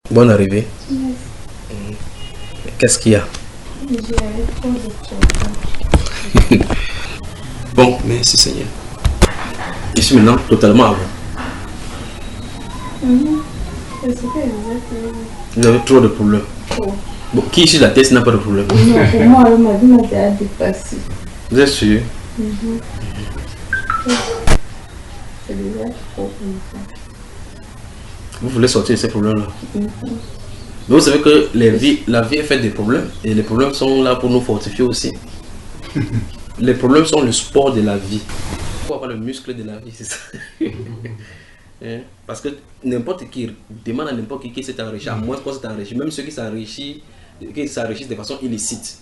Bonne arrivée. Yes. Qu'est-ce qu'il y a? J'ai trop de choses. Bon, merci Seigneur. Je suis maintenant totalement à vous. C'est ce que je disais. Vous avez trop de problèmes. Oh. Bon, qui ici la tête n'a pas de problème? Non, pour moi, ma vie m'a déjà dépassé. Vous êtes sûr? C'est déjà trop comme ça. Vous voulez sortir de ces problèmes-là? Mais vous savez que la vie est faite des problèmes. Et les problèmes sont là pour nous fortifier aussi. Les problèmes sont le sport de la vie. Il faut avoir le muscle de la vie, c'est ça. Parce que n'importe qui demande à n'importe qui s'est enrichi, à moins qu'on s'est enrichi, même ceux qui s'enrichissent de façon illicite,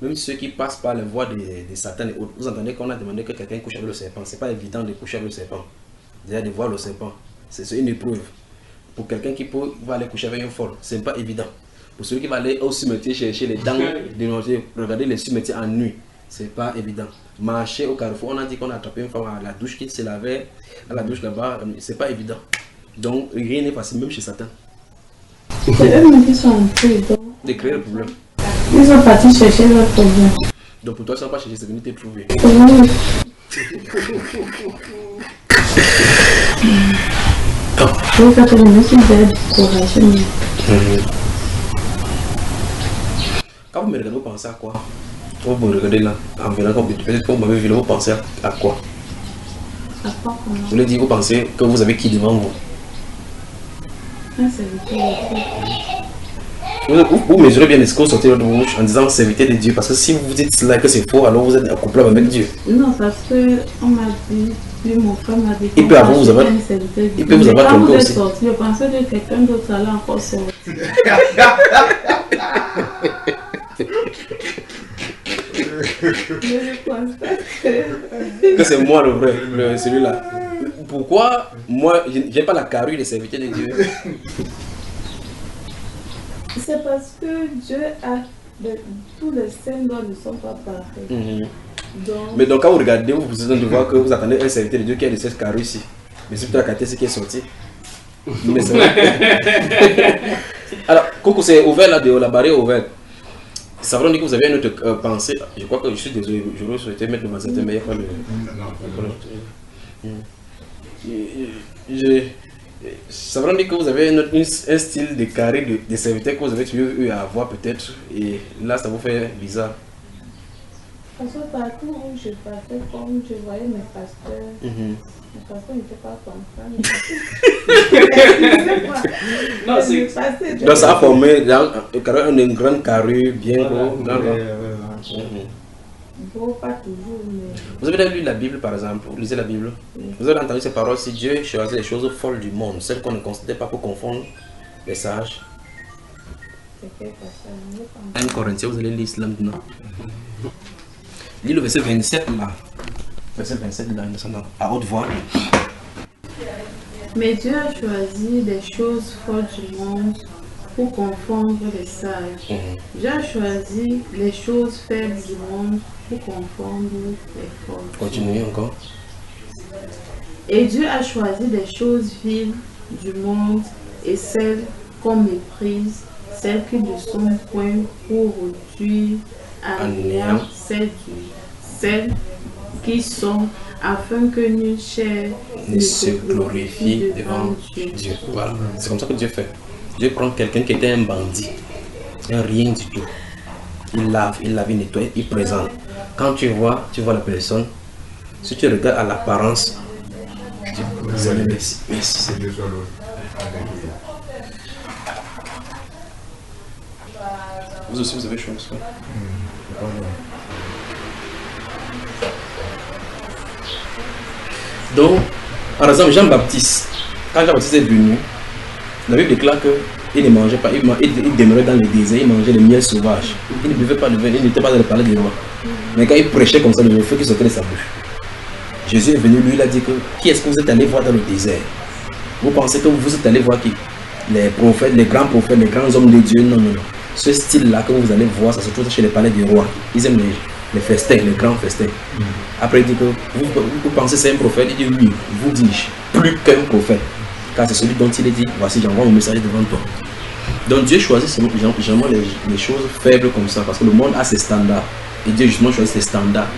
même ceux qui passent par la voie de Satan et autres. Vous entendez qu'on a demandé que quelqu'un couche avec le serpent. C'est pas évident de coucher avec le serpent. Déjà de voir le serpent, c'est une épreuve. Pour quelqu'un qui va aller coucher avec un folle, c'est pas évident. Pour celui qui va aller au cimetière chercher les dents, regarder les cimetières en nuit, c'est pas évident. Marcher au carrefour, on a dit qu'on a attrapé une femme à la douche qui se lavait à la douche là-bas, c'est pas évident. Donc rien n'est facile, même chez Satan. C'est eux-mêmes qui sont entrés de créer le problème. Ils sont partis chercher leur problème. Donc pour toi, ils ne sont pas chercher, c'est venu te trouver. Je veux faire que je me suis découragée. Quand vous me regardez, vous pensez à quoi? Vous me regardez là, en venant comme peut-être que vous m'avez vu là, vous pensez à quoi? À quoi comment? Je voulais dire, vous pensez que vous avez qui devant vous? Un serviteur. Vous mesurez bien ce que vous sortez de votre bouche en disant serviteur de Dieu. Parce que si vous dites cela que c'est faux, alors vous êtes accouplé avec Dieu. Non, parce qu'on m'a dit, puis mon frère m'a dit. Il peut avoir vous avoir trompé aussi. Sorti, je pensais que quelqu'un d'autre allait encore sortir. Je pense que c'est moi le vrai, celui-là. Pourquoi moi, je n'ai pas la carrure de serviteur de Dieu? C'est parce que Dieu a tous les symbioles ne sont pas parfaits. Donc, mais donc quand vous regardez, vous vous de voir que vous attendez un serviteur de Dieu qui a de cette carrure ici. Mais c'est plutôt la qualité ce qui est sorti. Mais c'est vrai. Alors, coucou, c'est ouvert là, la barrière est ouverte. Ça veut dire que vous avez une autre pensée. Je crois que je suis désolé, j'aurais souhaité mettre devant cette mais il n'y a pas le. Ça veut dire que vous avez un style de carré de serviteur que vous avez toujours eu à avoir peut-être. Et là, ça vous fait bizarre. Parce que partout où je passais, comme je voyais mes pasteurs, mes pasteurs n'étaient pas comme ça. Non, c'est. Donc ça a formé une grande carrure bien gros. Bon, pas toujours, mais. Vous avez lu la Bible par exemple, vous lisez la Bible. Vous avez entendu ces paroles, si Dieu choisit les choses folles du monde, celles qu'on ne considère pas pour confondre les sages. 1 Corinthiens, vous allez lire cela maintenant. Lis le verset 27 là. Verset 27 là, à haute voix. Mais Dieu a choisi les choses folles du monde pour confondre les sages. Dieu a choisi les choses faibles du monde pour confondre les folles. Continuez encore. Et Dieu a choisi les choses vives du monde et celles qu'on méprise, celles qui ne sont point pour réduire à néant celles qui sont, afin que nulle chair ne se glorifie devant Dieu. Voilà. C'est comme ça que Dieu fait. Dieu prend quelqu'un qui était un bandit, un rien du tout. Il lave, il nettoie, il présente. Quand tu vois la personne, si tu regardes à l'apparence, merci. Merci. Vous aussi, vous avez chose. Donc, par exemple, Jean-Baptiste, quand Jean-Baptiste est venu, la Bible déclare qu'il ne mangeait pas, il demeurait dans le désert, il mangeait le miel sauvage. Il ne buvait pas le vin, il n'était pas dans le palais du roi. Mais quand il prêchait comme ça, le feu qui sortait de sa bouche. Jésus est venu, lui, il a dit que qui est-ce que vous êtes allé voir dans le désert? Vous pensez que vous êtes allé voir qui? Les prophètes, les grands prophètes, les grands hommes de Dieu? Non, non, non. Ce style-là que vous allez voir, ça se trouve chez les palais du roi. Ils aiment les festins, les grands festins. Après, il dit que vous pensez que c'est un prophète? Il dit oui, vous dis plus qu'un prophète. Car c'est celui dont il est dit, voici j'envoie mon message devant toi. Donc Dieu choisit généralement les choses faibles comme ça, parce que le monde a ses standards. Et Dieu justement choisit ses standards.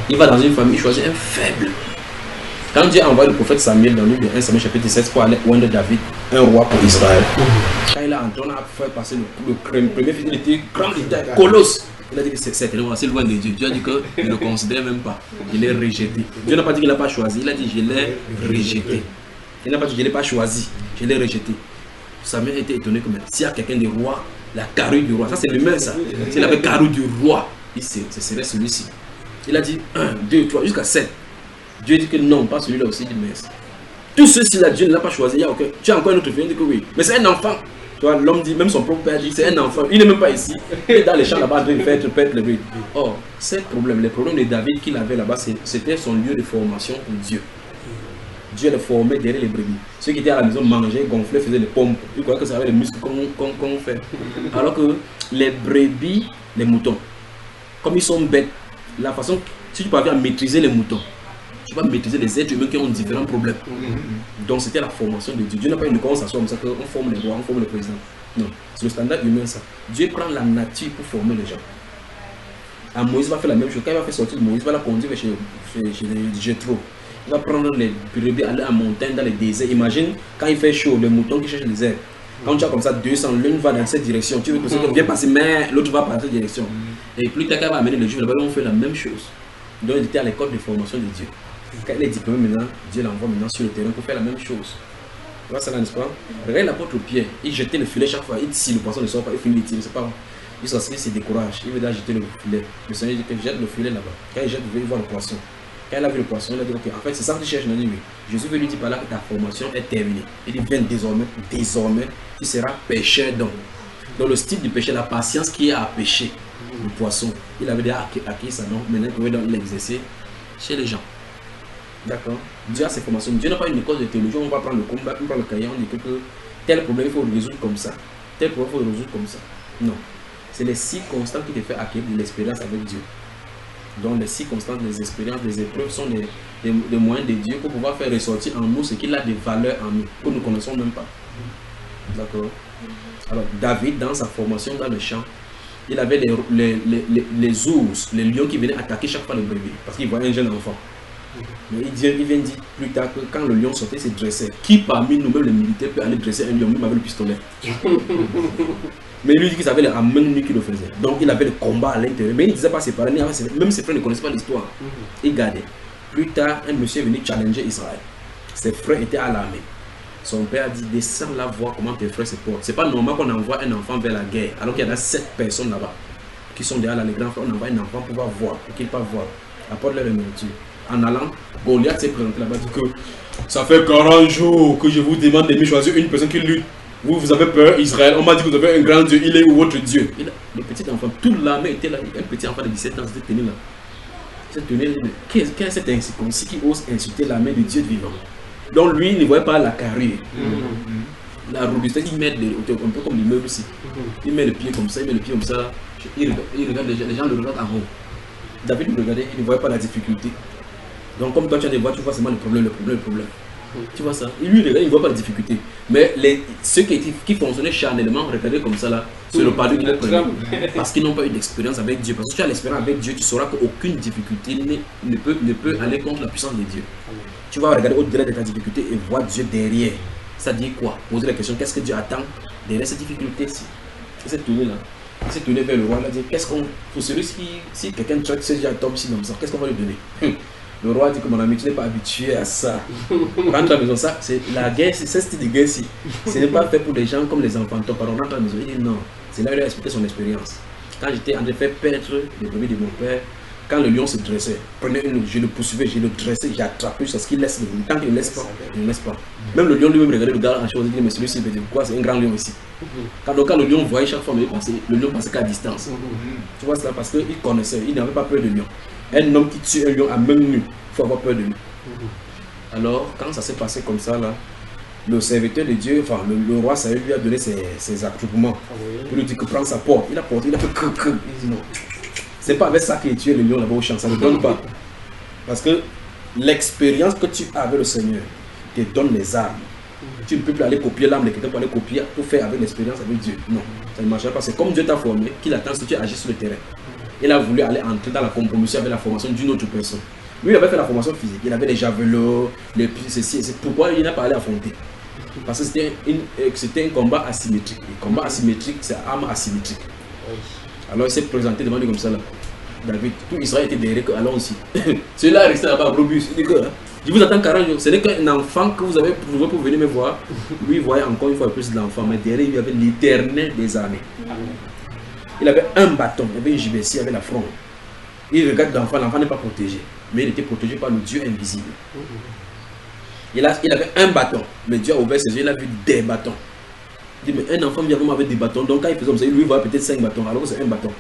Il va dans une famille, il choisit un faible. Quand Dieu envoie le prophète Samuel dans le livre de 1 Samuel chapitre 17 pour aller oindre David, un roi pour Israël. Quand il a entré, on a fait passer le premier fils, il était grand, il était colosse. Il a dit que c'est loin de Dieu. Dieu a dit qu'il ne le considère même pas. Il est rejeté. Dieu n'a pas dit qu'il n'a pas choisi, il a dit je l'ai rejeté. Il n'a pas dit je ne l'ai pas choisi, je l'ai rejeté. Samuel était étonné que s'il y a quelqu'un de roi, la carrure du roi, ça c'est l'humain ça. S'il avait carrure du roi, ce serait celui-ci. Il a dit 1, 2, 3, jusqu'à 7. Dieu dit que non, pas celui-là aussi. Il dit mais tout ceci là, Dieu ne l'a pas choisi. Il y a aucun. Tu as encore un autre fils, il dit que oui. Mais c'est un enfant. Tu vois, l'homme dit, même son propre père dit, c'est un enfant. Il n'est même pas ici. Il est dans les champs là-bas, il fait pète le bruit. Or, ces problèmes, les problèmes de David qu'il avait là-bas, c'était son lieu de formation pour Dieu. Dieu le formait derrière les brebis. Ceux qui étaient à la maison mangeaient, gonflaient, faisaient des pompes. Ils croyaient que ça avait les muscles qu'on fait. Alors que les brebis, les moutons, comme ils sont bêtes, la façon, si tu parviens à maîtriser les moutons, tu vas maîtriser les êtres humains qui ont différents problèmes. Donc c'était la formation de Dieu. Dieu n'a pas une commence à soi comme ça qu'on forme les rois, on forme le président. Non, c'est le standard humain ça. Dieu prend la nature pour former les gens. À Moïse va faire la même chose. Quand il va faire sortir Moïse, il va la conduire chez Jéthro. Il va prendre les brebis, aller en montagne, dans les déserts. Imagine quand il fait chaud, les moutons qui cherchent les herbes. Quand tu as comme ça 200, l'une va dans cette direction, tu veux que ça vienne passer, mais l'autre va par cette direction. Et plus tard, quand il va amener les juifs là-bas, ils vont faire la même chose. Donc il était à l'école de formation de Dieu. Quand il est diplômé maintenant, Dieu l'envoie maintenant sur le terrain pour faire la même chose. Tu vois ça là, n'est-ce pas? Regarde l'apôtre Pierre, il jetait le filet chaque fois, il dit si le poisson ne sort pas, il finit de tirer, c'est pas bon. Il se décourage, il veut d'ailleurs jeter le filet. Le Seigneur dit que jette le filet là-bas. Quand il jette, il veut voir le poisson. Quand il a vu le poisson, il a dit ok, en fait c'est ça que tu cherches. Il a dit oui. Jésus veut lui dire par là que ta formation est terminée. Il dit viens désormais, tu seras pêcheur d'hommes. Dans le style du péché, la patience qui est à pêcher le poisson, il avait déjà acquis ça, donc maintenant il pouvait l'exercer chez les gens. D'accord. Dieu a ses formations. Dieu n'a pas une école de théologie, on va prendre le combat, on prend le cahier, on dit que tel problème il faut le résoudre comme ça. Tel problème il faut le résoudre comme ça. Non. C'est les circonstances qui te font acquérir de l'expérience avec Dieu. Donc les circonstances, les expériences, les épreuves sont les moyens de Dieu pour pouvoir faire ressortir en nous ce qu'il a de valeur en nous, que nous ne connaissons même pas. D'accord. Alors David, dans sa formation dans le champ, il avait les ours, les lions qui venaient attaquer chaque fois les brebis, parce qu'il voyait un jeune enfant. Mais il vient dire plus tard que quand le lion sortait, il se dressait. Qui parmi nous-mêmes les militaires peut aller dresser un lion, même avec le pistolet? Mais lui dit qu'il savait la même nuit qu'il le faisait. Donc il avait le combat à l'intérieur. Mais il ne disait pas ses parents, même ses frères ne connaissaient pas l'histoire. Il gardait. Plus tard, un monsieur est venu challenger Israël. Ses frères étaient à l'armée. Son père a dit descends là voir comment tes frères se portent. C'est pas normal qu'on envoie un enfant vers la guerre alors qu'il y en a 7 personnes là-bas qui sont derrière là, les grands frères. On envoie un enfant pour pouvoir voir, pour qu'il puisse voir. Apporte-leur la nourriture. En allant, Goliath s'est présenté là-bas, dit que ça fait 40 jours que je vous demande de me choisir une personne qui lutte. Vous avez peur, Israël. On m'a dit que vous avez un grand Dieu. Il est où votre Dieu? Le petit enfant, toute l'armée était là. Un petit enfant de 17 ans s'était tenu là. Il s'est tenu là. Quel est cet incirconcis qui ose insulter l'armée de Dieu vivant? Donc lui, il ne voyait pas la carrure. La robustesse, il met un peu comme l'immeuble ici. Il met le pied comme ça, il met le pied comme ça. Il regarde les gens le regardent en haut. David le regardait, il ne voyait pas la difficulté. Donc comme toi tu as des voix, tu vois seulement le problème. Tu vois ça? Lui, il ne voit pas la difficulté. Mais ceux qui fonctionnaient charnellement, regardez comme ça là, c'est le pardon qu'il a pris. Parce qu'ils n'ont pas eu d'expérience avec Dieu. Parce que si tu as l'expérience avec Dieu, tu sauras qu'aucune difficulté ne peut aller contre la puissance de Dieu. Tu vas regarder au-delà de ta difficulté et voir Dieu derrière. Ça dit quoi? Poser la question, qu'est-ce que Dieu attend derrière cette difficulté-ci? Il s'est tourné là. Il s'est tourné vers le roi, il a dit, qu'est-ce qu'on... Pour celui si quelqu'un traite ce genre d'homme ici comme ça, qu'est-ce qu'on va lui donner? Le roi dit que mon ami, tu n'es pas habitué à ça. Rentre à la maison, ça, c'est la guerre, c'est ce style de guerre-ci. Ce n'est pas fait pour des gens comme les enfants. Pardon, rentre à la maison. Il dit non. C'est là où il a expliqué son expérience. Quand j'étais en train de faire paître les brebis de mon père, quand le lion se dressait, je le poursuivais, je le dressais, j'ai attrapé jusqu'à ce qu'il laisse le lion. Tant qu'il ne laisse pas, il ne laisse pas. Même le lion lui-même regardait le gars en chose, il dit mais celui-ci, pourquoi c'est un grand lion ici? Quand le lion voyait chaque fois, le lion passait qu'à distance. Tu vois ça parce qu'il connaissait, il n'avait pas peur de lion. Un homme qui tue un lion à même nu, il faut avoir peur de lui. Alors, quand ça s'est passé comme ça, là, le serviteur de Dieu, enfin, le roi Saül lui a donné ses attroupements. Pour lui dire que prends sa porte. Il a porté, il a fait creux. Il dit non. C'est pas avec ça qu'il tue le lion là-bas au champ, ça ne donne pas. Parce que l'expérience que tu as avec le Seigneur te donne les armes Tu ne peux plus aller copier l'âme de quelqu'un pour aller copier, pour faire avec l'expérience avec Dieu. Non, ça ne marchera pas. C'est comme Dieu t'a formé, qu'il attend que tu agis sur le terrain. Il a voulu aller entrer dans la compromission avec la formation d'une autre personne. Lui, il avait fait la formation physique. Il avait les javelots, les ceci. C'est pourquoi il n'a pas allé affronter. Parce que c'était un combat asymétrique. Le combat asymétrique, c'est arme asymétrique. Alors il s'est présenté devant lui comme ça là. David, tout Israël était derrière que allons-y. Celui-là est resté là-bas, robust. Il dit que je vous attends 40 jours. Ce n'est qu'un enfant que vous avez trouvé pour venir me voir. Lui, il voyait encore une fois plus de l'enfant, mais derrière il y avait l'Éternel des armées. Il avait un bâton, il avait une gibessie avec la fronde. Il regarde l'enfant, l'enfant n'est pas protégé, mais il était protégé par le Dieu invisible. Il avait un bâton, mais Dieu a ouvert ses yeux, il a vu des bâtons. Il dit, mais un enfant vient vraiment avec des bâtons, donc quand il faisait comme ça, lui il voit peut-être 5 bâtons, alors que c'est un bâton,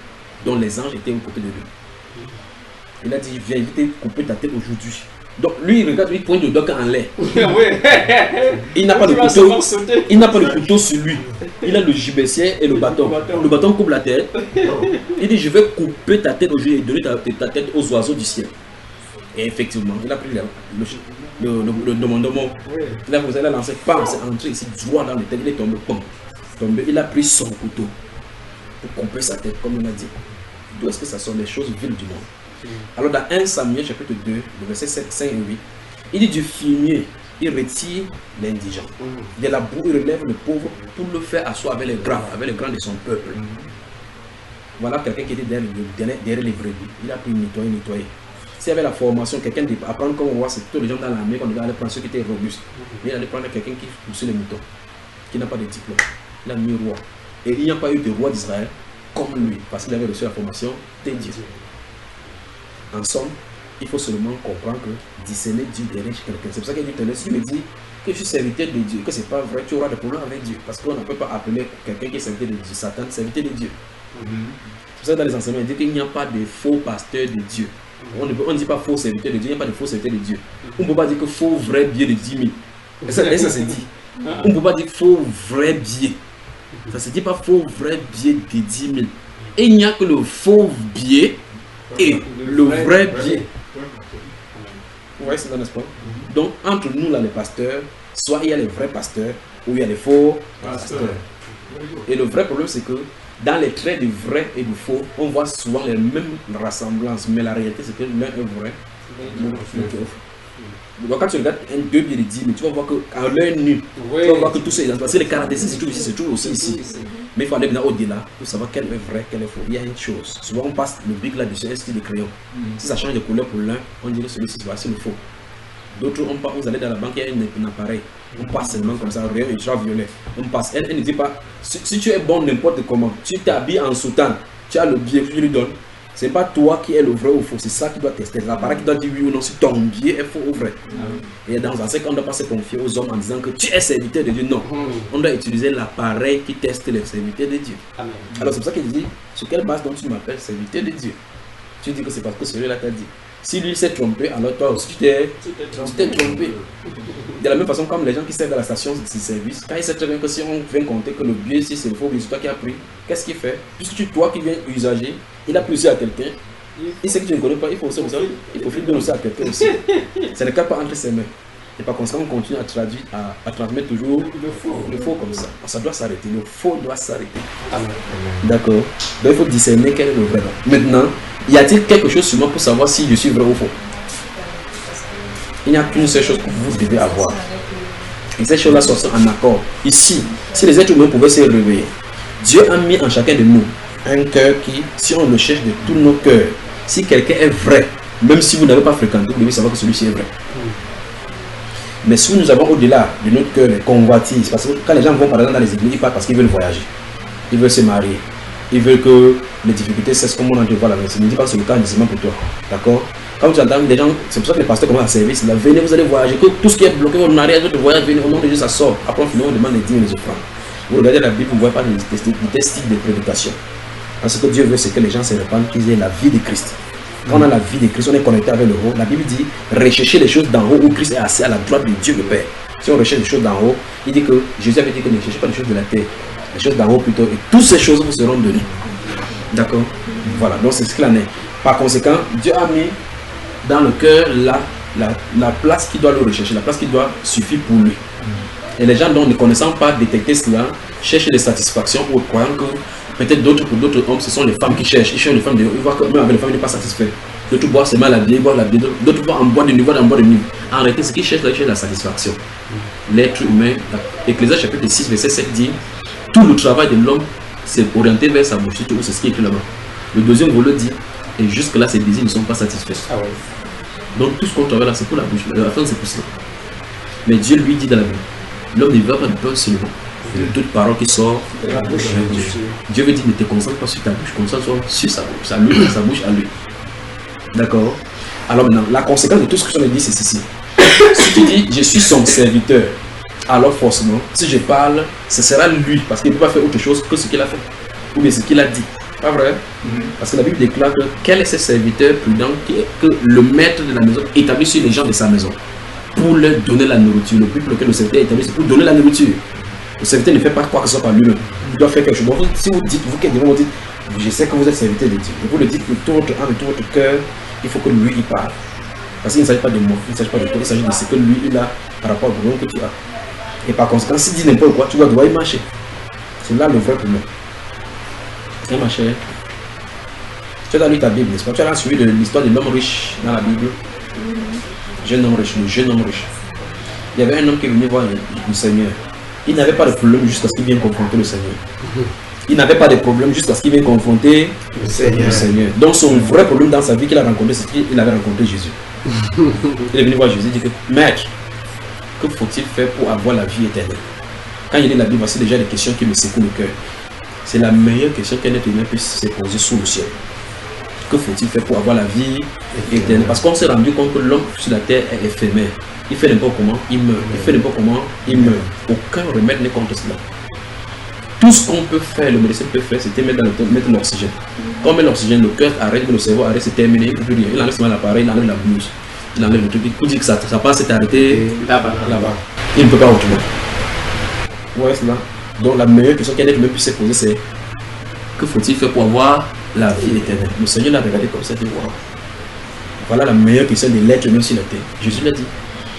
dont les anges étaient aux côtés de lui. Il a dit, viens, je vais te couper ta tête aujourd'hui. Donc lui il regarde, il pointe le doigt en l'air. Il n'a pas de couteau, il n'a pas de couteau sur lui. Il a le gibecier et le bâton. Le bâton coupe la tête. Il dit, je vais couper ta tête aujourd'hui et donner ta tête aux oiseaux du ciel. Et effectivement, il a pris le demandement. Il a lancé, pam, c'est entré ici, droit dans la tête, il est tombé, pam. Il a pris son couteau pour couper sa tête, comme il a dit. D'où est-ce que ça sont les choses viles du monde? Alors dans 1 Samuel chapitre 2, le verset 7, 5 et 8, il dit du fumier, il retire l'indigent. De la boue, il relève le pauvre pour le faire asseoir avec les grands de son peuple. Voilà quelqu'un qui était derrière les brebis. Il a pu nettoyer. S'il y avait la formation, quelqu'un apprendre comme on voit, c'est plutôt les gens dans l'armée qu'on devait aller prendre ceux qui étaient robustes. Mais il allait prendre quelqu'un qui poussait les moutons, qui n'a pas de diplôme. Il a mis roi. Et il n'y a pas eu de roi d'Israël comme lui, parce qu'il avait reçu la formation des dieux. En somme, il faut seulement comprendre que discerner Dieu derrière quelqu'un. C'est pour ça qu'il dit, si tu me dis que je suis serviteur de Dieu, que c'est pas vrai, tu auras des problèmes avec Dieu. Parce qu'on ne peut pas appeler quelqu'un qui est serviteur de Dieu, Satan, serviteur de Dieu. C'est pour ça que dans les enseignements, il dit qu'il n'y a pas de faux pasteur de Dieu. On ne dit pas faux serviteur de Dieu, il n'y a pas de faux serviteur de Dieu. On ne peut pas dire que faux vrai biais de 10 000. Et ça c'est dit. On ne peut pas dire faux vrai biais. Ça ne se dit pas faux vrai biais de 10 000. Et il n'y a que le faux biais et le vrai biais. Vous voyez cela, n'est-ce pas? Donc, entre nous, là, les pasteurs, soit il y a les vrais pasteurs ou il y a les faux pasteurs. Et le vrai problème, c'est que dans les traits du vrai et du faux, on voit souvent les mêmes ressemblances, mais la réalité, c'est que l'un est vrai, l'autre est faux. Donc, quand tu regardes deux biais de 10, mais tu vas voir qu'en l'œil nu, tu vas voir que tout ça est dans parce que les caractéristiques, c'est tout ici, c'est tout aussi ici. Mais il faut aller maintenant au-delà pour savoir quel est vrai, quel est faux. Il y a une chose. Souvent, on passe le bic là-dessus, un style de crayon. Si ça change de couleur pour l'un, on dirait que celui-ci, c'est le faux. D'autres, vous allez dans la banque, il y a un appareil. On passe seulement comme ça, rayon ultraviolet. On passe. Elle ne dit pas, si tu es bon n'importe comment, tu t'habilles en soutane, tu as le billet que tu lui donnes. Ce n'est pas toi qui es le vrai ou faux, c'est ça qui doit tester. L'appareil qui doit dire oui ou non si ton billet est faux ou vrai. Et dans un sens, on ne doit pas se confier aux hommes en disant que tu es serviteur de Dieu. Non. On doit utiliser l'appareil qui teste les serviteurs de Dieu. Alors c'est pour ça qu'il dit, sur quelle base donc tu m'appelles serviteur de Dieu? Tu dis que c'est parce que celui-là t'a dit. Si lui s'est trompé, alors toi aussi tu t'es trompé. De la même façon comme les gens qui servent à la station de service, quand ils savent très bien que si on vient compter que le billet, si c'est le faux, c'est toi qui as pris, qu'est-ce qu'il fait? Puisque toi qui viens usager, il a plus à quelqu'un, il sait que tu ne connais pas, il faut aussi, il faut bien aussi à quelqu'un aussi. Ça ne capte pas entre ses mains. Et par conséquent, on continue à traduire, à transmettre toujours le faux comme ça. Ça doit s'arrêter, le faux doit s'arrêter. D'accord. Donc il faut discerner quel est le vrai. Maintenant, y a-t-il quelque chose sur moi pour savoir si je suis vrai ou faux? Il n'y a qu'une seule chose que vous devez avoir. Et ces choses-là sont en accord. Ici, si les êtres humains pouvaient se réveiller, Dieu a mis en chacun de nous un cœur qui, si on le cherche de tous nos cœurs, si quelqu'un est vrai, même si vous n'avez pas fréquenté, vous devez savoir que celui-ci est vrai. Mais si nous avons au-delà de notre cœur les convoitises, parce que quand les gens vont par exemple dans les églises, ils partent parce qu'ils veulent voyager, ils veulent se marier, ils veulent que les difficultés cessent comme on en voit la médecine. Ne dis pas que c'est le cas nécessairement pour toi. D'accord? Quand tu entends des gens, c'est pour ça que les pasteurs commencent à service, là, venez, vous allez voyager, que tout ce qui est bloqué, votre mariage, votre voyage, venez, au nom de Dieu, ça sort. Après, finalement, on demande les dîmes et les offrandes. Vous regardez la Bible, vous ne voyez pas des styles de prédication. Parce que Dieu veut, c'est que les gens se répandent, qu'ils aient la vie de Christ. Quand on a la vie de Christ, on est connecté avec le haut. La Bible dit, recherchez les choses d'en haut où Christ est assis à la droite de Dieu le Père. Si on recherche les choses d'en haut, il dit que Jésus avait dit que ne cherchez pas les choses de la terre, les choses d'en haut plutôt, et toutes ces choses vous seront données. D'accord? Voilà, donc c'est ce qu'il en est. Par conséquent, Dieu a mis dans le cœur la place qui doit le rechercher, la place qui doit suffire pour lui. Et les gens, donc, ne connaissant pas détecter cela, cherchent des satisfactions ou croyant que peut-être pour d'autres hommes, ce sont les femmes qui cherchent. Ils cherchent les femmes, ils voient que même avec les femmes, ils ne sont pas satisfaits. D'autres boivent seulement la bière, boivent la bière, d'autres boivent en bois de nuit, boivent en bois de nuit. En réalité, ce qu'ils cherchent, là, ils cherchent la satisfaction. L'être humain, Ecclésiaste chapitre 6, verset 7 dit, tout le travail de l'homme s'est orienté vers sa bouche, c'est ce qui est écrit là-bas. Le deuxième volet dit, et jusque-là, ses désirs ne sont pas satisfaits. Ah ouais. Donc tout ce qu'on travaille là, c'est pour la bouche. La fin, c'est pour cela. Mais Dieu lui dit dans la Bible, l'homme ne vivra pas de pain seulement, de toute parole qui sort de la bouche de Dieu. Dieu veut dire, ne te concentre pas sur ta bouche, concentre-toi sur sa bouche, sa bouche à lui. D'accord. Alors maintenant, la conséquence de tout ce que je me dis, c'est ceci. Si tu dis, je suis son serviteur, alors forcément, si je parle, ce sera lui, parce qu'il ne peut pas faire autre chose que ce qu'il a fait, ou bien ce qu'il a dit. Pas vrai? Parce que la Bible déclare que quel est ce serviteur prudent que le maître de la maison établit sur les gens de sa maison pour leur donner la nourriture. Le but pour lequel le serviteur est établi, c'est pour donner la nourriture. Le serviteur ne fait pas quoi que ce soit par lui-même. Il doit faire quelque chose. Bon, si vous dites, vous qui êtes devant, vous dites, je sais que vous êtes serviteur de Dieu. Et vous le dites de tout votre âme, de tout votre cœur, il faut que lui il parle. Parce qu'il ne s'agit pas de moi, il ne s'agit pas de toi, il s'agit de ce que lui il a par rapport au problème que tu as. Et par conséquent, s'il dit n'importe quoi, tu dois devoir y marcher. C'est là le vrai problème. Et ma chère, tu as lu ta Bible, n'est-ce pas? Tu as suivi l'histoire de l'homme riche dans la Bible. Jeune homme riche, le jeune homme riche. Il y avait un homme qui est venu voir le Seigneur. Il n'avait pas de problème jusqu'à ce qu'il vienne confronter le Seigneur. Il n'avait pas de problème jusqu'à ce qu'il vienne confronter le Seigneur. Donc son vrai problème dans sa vie qu'il a rencontré, c'est qu'il avait rencontré Jésus. Il est venu voir Jésus et dit que, Maître, que faut-il faire pour avoir la vie éternelle? Quand il lit la Bible, voici déjà des questions qui me secouent le cœur. C'est la meilleure question qu'un être humain puisse se poser sous le ciel. Que faut-il faire pour avoir la vie éternelle? Parce qu'on s'est rendu compte que l'homme sur la terre est éphémère. Il fait n'importe comment, il meurt. Il fait n'importe comment, il meurt. Aucun remède n'est contre cela. Tout ce qu'on peut faire, le médecin peut faire, c'est mettre l'oxygène. Quand on met l'oxygène, le cœur arrête, le cerveau arrête, c'est terminé, il ne peut plus rien. Il enlève seulement l'appareil, il enlève la blouse, il enlève le truc. Il dit que ça passe, c'est arrêté là-bas. Il ne peut pas autrement. Ouais, c'est là. Donc la meilleure question qu'un être humain puisse se poser, c'est que faut-il faire pour avoir la vie éternelle? Le Seigneur l'a regardé comme ça, il dit wow. Voilà la meilleure question de l'être humain sur la terre. Jésus l'a dit.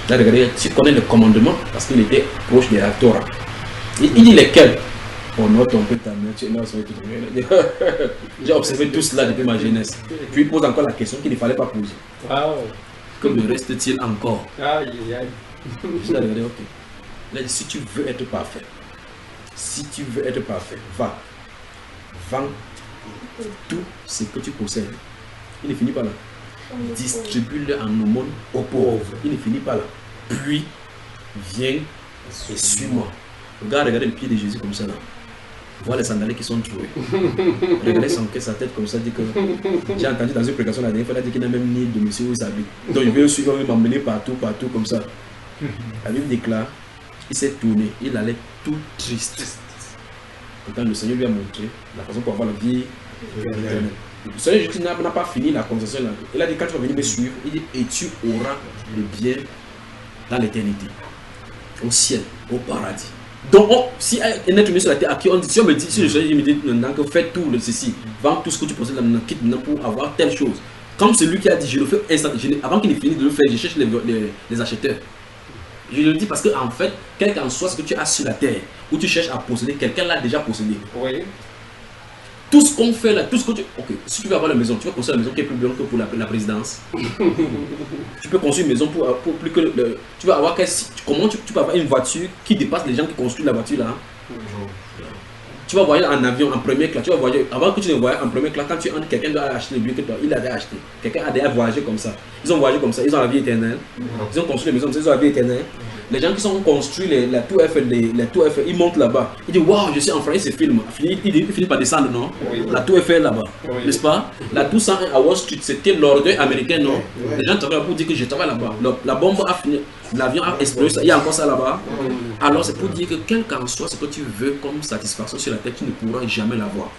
Il a regardé, tu connais le commandement parce qu'il était proche de la Torah. Il dit lesquels? Honore ton père, ta mère, tu es là, j'ai observé tout cela depuis ma jeunesse. Puis il pose encore la question qu'il ne fallait pas poser. Wow. Que me reste-t-il encore? Jésus a regardé, ok. Il a dit, si tu veux être parfait, va. Vends tout ce que tu possèdes. Il ne finit pas là. Distribue-le en aumône aux pauvres. Il ne finit pas là. Puis, viens et suis-moi. Regardez le pied de Jésus comme ça là. Voilà les sandales qui sont trouées. Regardez sa tête comme ça. Dit que j'ai entendu dans une prédication la dernière fois, il a dit qu'il n'a même ni de monsieur où il s'habille. Donc il veut suivre, il va m'emmener partout comme ça. La Bible déclare, il s'est tourné, il allait tout triste. Pourtant le Seigneur lui a montré la façon pour avoir la vie éternelle. Le Seigneur Jésus n'a pas fini la conversation là. Il a dit quand tu vas venir me suivre, il dit et tu auras le bien dans l'éternité, au ciel, au paradis. Donc si un être humain sur la terre à qui on dit, si on me dit, si le Seigneur me dit maintenant que fais tout ceci, vends tout ce que tu possèdes là, quitte maintenant pour avoir telle chose. Comme celui qui a dit je le fais instantanément, avant qu'il ait fini de le faire, je cherche les acheteurs. Je le dis parce que en fait, quel qu'en soit ce que tu as sur la terre, où tu cherches à posséder, quelqu'un l'a déjà possédé. Oui. Tout ce qu'on fait là, tout ce que tu... Ok, si tu veux avoir la maison, tu veux construire la maison qui est plus grande que pour la présidence. Tu peux construire une maison pour plus que... tu vas avoir... Comment tu peux avoir une voiture qui dépasse les gens qui construisent la voiture là? Tu vas voyager en avion en première classe, tu vas voyager, avant que tu ne voyages en première classe, quand tu entres, quelqu'un doit acheter le billet que toi, il avait acheté. Quelqu'un a déjà voyagé comme ça. Ils ont voyagé comme ça, ils ont la vie éternelle. Ils ont construit les maisons, ils ont la vie éternelle. Les gens qui ont construit la tour Eiffel, ils montent là-bas. Ils disent waouh, je suis en France, ils se filment. Ils finissent par descendre, non? Oui. La tour Eiffel là-bas, oui. N'est-ce pas? La tour 101 à Wall Street, c'était l'orgueil américain, non? Oui. Les gens travaillent pour dire que je travaille là-bas. La bombe a fini, l'avion a explosé, il y a encore ça là-bas. Oui. Alors c'est pour dire que quel qu'en soit ce que tu veux comme satisfaction sur la terre, tu ne pourras jamais l'avoir.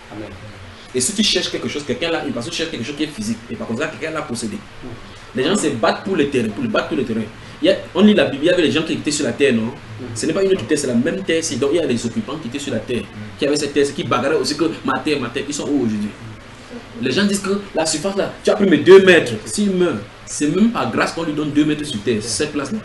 Et si tu cherches quelque chose, quelqu'un là, parce que tu cherches quelque chose qui est physique, et par contre, quelqu'un l'a possédé. Les gens se battent pour le terrain, pour le terrain. On lit la Bible, il y avait les gens qui étaient sur la terre, non? Ce n'est pas une autre terre, c'est la même terre. Donc il y a les occupants qui étaient sur la terre, qui avaient cette terre, qui bagarraient aussi que ma terre, ils sont où aujourd'hui? Les gens disent que la surface là, tu as pris mes 2 mètres. S'il meurt, c'est même pas grâce qu'on lui donne 2 mètres sur terre, cette place là.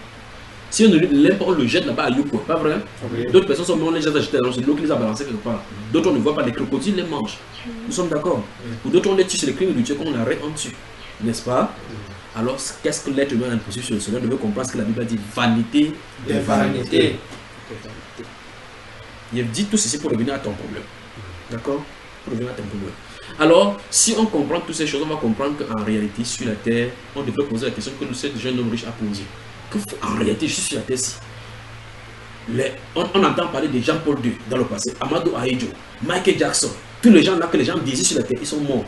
Si on ne l'aime pas, on le jette là-bas à Yoko, pas vrai? Oui. D'autres personnes sont mortes, on les jette à jeter, c'est l'eau qui les a balancés quelque part. D'autres on ne voit pas, les crocodiles les mangent. Nous sommes d'accord? Pour d'autres on les tue, c'est les crimes de Dieu qu'on arrête, on tue. N'est-ce pas? Alors qu'est-ce que l'être humain a poursuivi sur le Seigneur devait comprendre ce que la Bible a dit, vanité de vanité. Il dit tout ceci pour revenir à ton problème. D'accord? Pour revenir à ton problème. Alors, si on comprend toutes ces choses, on va comprendre qu'en réalité, sur la terre, on devrait poser la question que ce jeune homme riche a posée. En réalité, je suis sur la terre si. On entend parler de Jean-Paul II dans le passé, Amadou Ahidjo, Michael Jackson, tous les gens là que les gens désirent sur la terre, ils sont morts.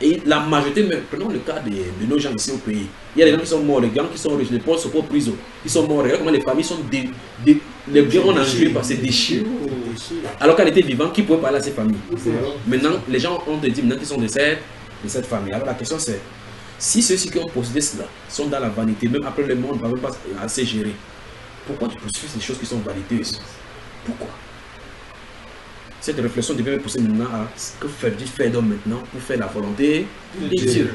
Et la majorité, mais prenons le cas de nos gens ici au pays. Il y a des gens qui sont morts, les gens qui sont riches, les pauvres sont pas en prison, ils sont morts. Regarde comment les familles sont les biens ont enlevé par ces déchets. Alors qu'elle était vivante, qui pouvait parler à ces familles? Maintenant, les gens ont dit maintenant qu'ils sont de cette famille. Alors la question c'est, si ceux-ci qui ont possédé cela sont dans la vanité, même après le monde ne va même pas assez gérer, pourquoi tu poursuis ces choses qui sont vaniteuses? Pourquoi? Cette réflexion devait me pousser maintenant à ce que faire-tu faire d'homme maintenant pour faire la volonté de Dieu.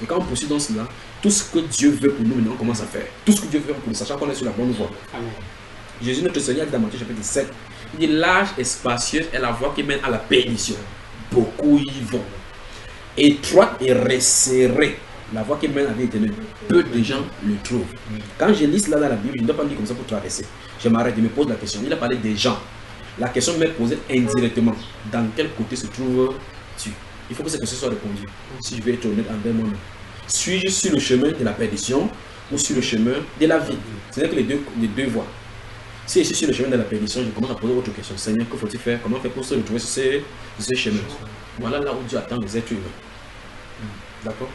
Et quand on poursuit dans cela, tout ce que Dieu veut pour nous, maintenant on commence à faire. Tout ce que Dieu veut pour nous, sachant qu'on est sur la bonne voie. Amen. Jésus notre Seigneur dit dans Matthieu chapitre 7, il dit large et spacieuse est la voie qui mène à la perdition. Beaucoup y vont. Étroite et resserrée, la voie qui mène à la vie éternelle. Peu de gens le trouvent. Quand je lis cela dans la Bible, je ne dois pas lire comme ça pour traverser. Je m'arrête, je me pose la question. Il a parlé des gens. La question m'est posée indirectement. Dans quel côté se trouves-tu? Il faut que cette question soit répondue. Si je vais être honnête envers moi-même. Suis-je sur le chemin de la perdition ou sur le chemin de la vie? Ce n'est que les deux voies. Si je suis sur le chemin de la perdition, je commence à poser autre question. Seigneur, que faut-il faire? Comment faire pour se retrouver sur ce chemin? Voilà là où Dieu attend les êtres humains. D'accord?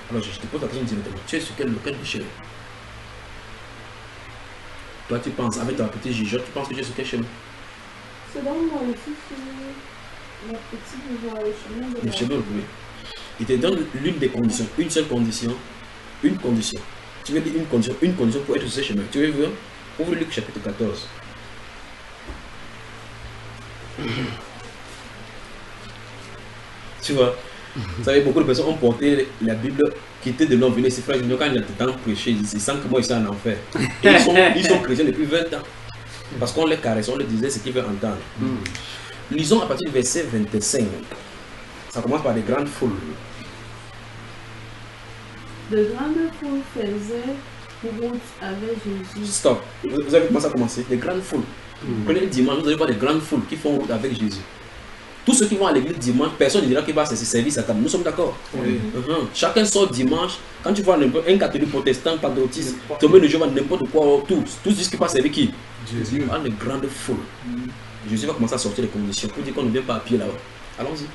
Alors je te pose la question directement. Tu es sur quel chemin? Toi tu penses, avec ta petite jugeote, tu penses que tu es sur quel chemin? C'est donc moi aussi sur la petite voie, le chemin de Le chemin, oui. Il te donne l'une des conditions, une seule condition, une condition. Tu veux dire une condition pour être sur ce chemin. Tu veux voir? Ouvre Luc chapitre 14. Tu vois? Vous savez, beaucoup de personnes ont porté la Bible, quitté de l'homme, venez, c'est frère, quand il y a du temps prêcher, ils sentent que moi, ils sont en enfer. Et ils sont chrétiens depuis 20 ans. Parce qu'on les caressait, on leur disait ce qu'ils veulent entendre. Lisons à partir du verset 25. Ça commence par des grandes foules. De grandes foules faisaient route avec Jésus. Stop. Vous avez comment ça a commencé? Des grandes foules. Prenez le dimanche, vous allez voir des grandes foules qui font route avec Jésus. Tous ceux qui vont à l'église dimanche, personne ne dira qu'il va se servir Satan. Nous sommes d'accord? Chacun sort dimanche. Quand tu vois un catholique, protestant, pentecôtiste, tomber de Jéhovah, n'importe quoi, tous disent qu'il va servir qui? Jésus. On a des grandes foules. Jésus va commencer à sortir les conditions pour dire qu'on ne vient pas à pied là-bas. Allons-y.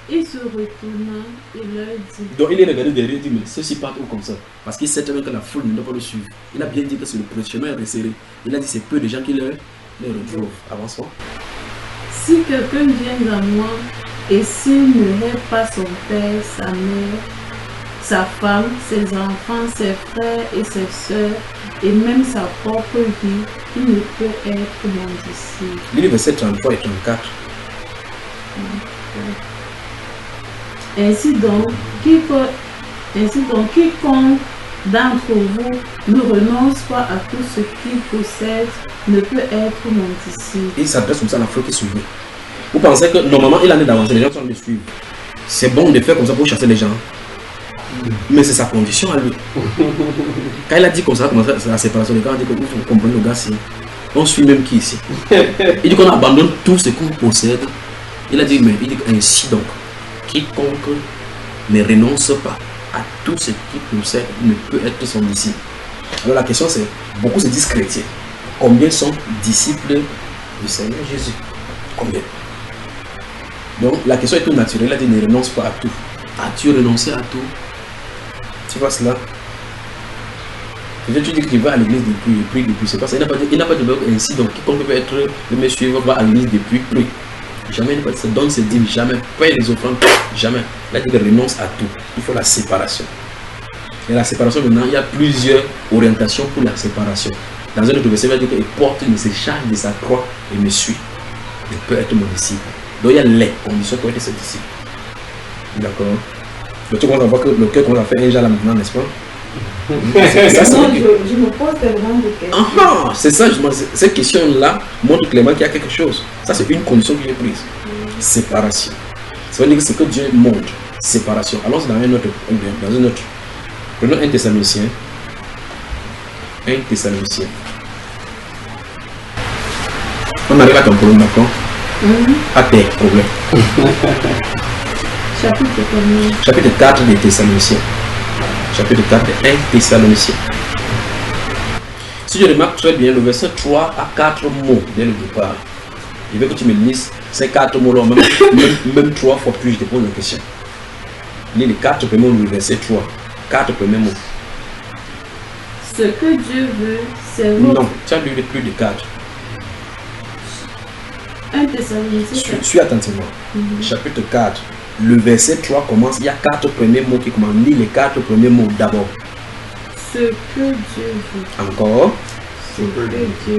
Il se retourna et leur dit. Donc il est regardé derrière, il dit, mais ceux-ci partent où comme ça? Parce qu'il sait très bien que la foule ne doit pas le suivre. Il a bien dit que c'est le chemin est resserré. Il a dit c'est peu de gens qui le retrouvent. Avance-moi. Si quelqu'un vient à moi et s'il ne hait pas son père, sa mère, sa femme, ses enfants, ses frères et ses sœurs, et même sa propre vie, il ne peut être mon disciple. Lis les versets 33 et 34. Ainsi donc, quiconque d'entre vous ne renonce pas à tout ce qu'il possède ne peut être mon disciple. Il s'adresse comme ça à la foule qui suivait. Vous pensez que normalement il en est d'avancer, les gens sont de suivre. C'est bon de faire comme ça pour chasser les gens. Mais c'est sa condition à lui. Quand il a dit comme ça, c'est la séparation, les gars ont dit que vous comprenez le gars, si on suit même qui ici. Il dit qu'on abandonne tout ce qu'on possède. Il a dit, mais il dit ainsi donc, quiconque ne renonce pas à tout ce qu'il possède ne peut être son disciple. Alors la question c'est, beaucoup se disent chrétiens. Combien sont disciples du Seigneur Jésus? Combien? Donc la question est tout naturelle. Il a dit ne renonce pas à tout. As-tu renoncé à tout? Tu vois cela? Peut-être tu dis que tu vas à l'église depuis, prie depuis. C'est pas ça. Il n'a pas dit ainsi. Donc quiconque peut être le monsieur va à l'église depuis, prie. Jamais il n'a pas dit ça. Donne ses dîmes, jamais. Paye les offrandes, jamais. Il a dit que renonce à tout. Il faut la séparation. Et la séparation maintenant, il y a plusieurs orientations pour la séparation. Dans un autre verset, il va dire qu'il porte, il se charge de sa croix et me suit. Il peut être mon disciple. Donc il y a les conditions pour être ce disciple. D'accord. Donc tu commences à voir que le cœur commence à faire un genre là maintenant, n'est-ce pas? Ça, Non, je me pose tellement de questions. C'est ça, cette question-là montre clairement qu'il y a quelque chose. Ça, c'est une condition que j'ai prise. Séparation. Ça veut dire que ce que Dieu montre, séparation. Allons dans un autre. Prenons un Thessalonicien. Un Thessalonicien. On arrive à ton problème, d'accord? À tes problèmes. Chapitre 4 des Thessaloniciens. Chapitre 4 de 1 Thessaloniciens. Si je remarque très bien, le verset 3 a 4 mots dès le départ. Je veux que tu me lises ces 4 mots-là, même 3 fois plus, je te pose la question. Lis les 4 premiers mots du verset 3. 4 premiers mots. Ce que Dieu veut, c'est votre... Non, tu as lu plus de 4. 1 Thessaloniciens. Suis attentivement. Chapitre 4. Le verset 3 commence, il y a 4 premiers mots qui commencent. Lis les 4 premiers mots d'abord. Ce que Dieu veut. Encore. Ce que Dieu veut.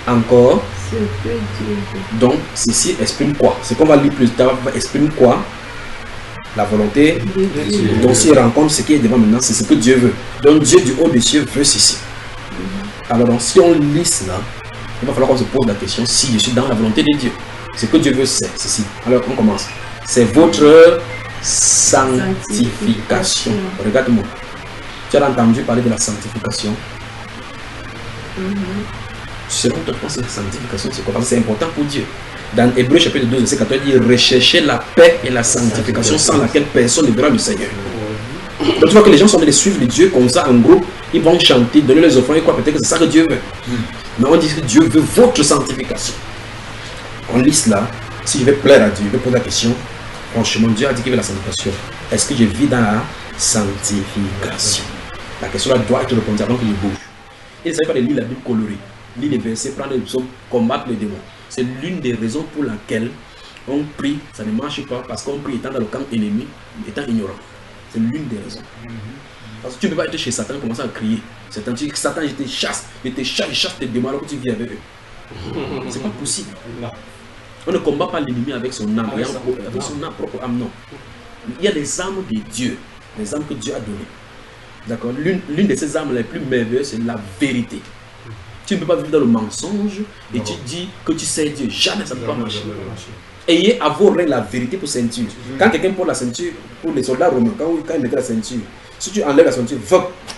Encore. Ce que Dieu veut. Donc, ceci exprime quoi? Ce qu'on va lire plus tard exprime quoi? La volonté. Donc, s'il rencontre ce qui est devant maintenant, c'est ce que Dieu veut. Donc, Dieu du haut des cieux veut ceci. Alors, donc, si on lit cela, il va falloir qu'on se pose la question si je suis dans la volonté de Dieu. Ce que Dieu veut, c'est ceci. Alors, on commence. C'est votre sanctification. Regarde-moi. Tu as entendu parler de la sanctification. Selon toi, c'est la sanctification, c'est quoi? Parce que c'est important pour Dieu. Dans Hébreux chapitre 12, verset 14, il dit rechercher la paix et la sanctification sans laquelle personne ne verra le Seigneur. Donc tu vois que les gens sont allés suivre les dieux comme ça en groupe, ils vont chanter, donner les offrandes et quoi, peut-être que c'est ça que Dieu veut. Mais on dit que Dieu veut votre sanctification. On lit cela, si je vais plaire à Dieu, je vais poser la question, franchement, Dieu a dit qu'il veut la sanctification. Est-ce que je vis dans la sanctification? La question là doit être répondue avant que je bouge. Il ne s'agit pas de lire la Bible colorée, lire les versets, prendre les psaumes, combattre les démons. C'est l'une des raisons pour laquelle on prie, ça ne marche pas, parce qu'on prie étant dans le camp ennemi, étant ignorant. C'est l'une des raisons. Parce que tu ne peux pas être chez Satan et commencer à crier. Satan, tu dis que Satan, je te chasse, je chasse tes démons alors que tu vis avec eux. C'est pas possible. On ne combat pas l'ennemi avec son âme, avec son âme, propre âme, non. Il y a des armes de Dieu, des armes que Dieu a données. D'accord. L'une de ces armes les plus merveilleuses, c'est la vérité. Tu ne peux pas vivre dans le mensonge et tu dis que tu sais Dieu. Jamais ça ne peut pas marcher. Ayez à vos reins la vérité pour ceinture. Quand quelqu'un porte la ceinture, pour les soldats romains, quand ils mettaient la ceinture, si tu enlèves la ceinture,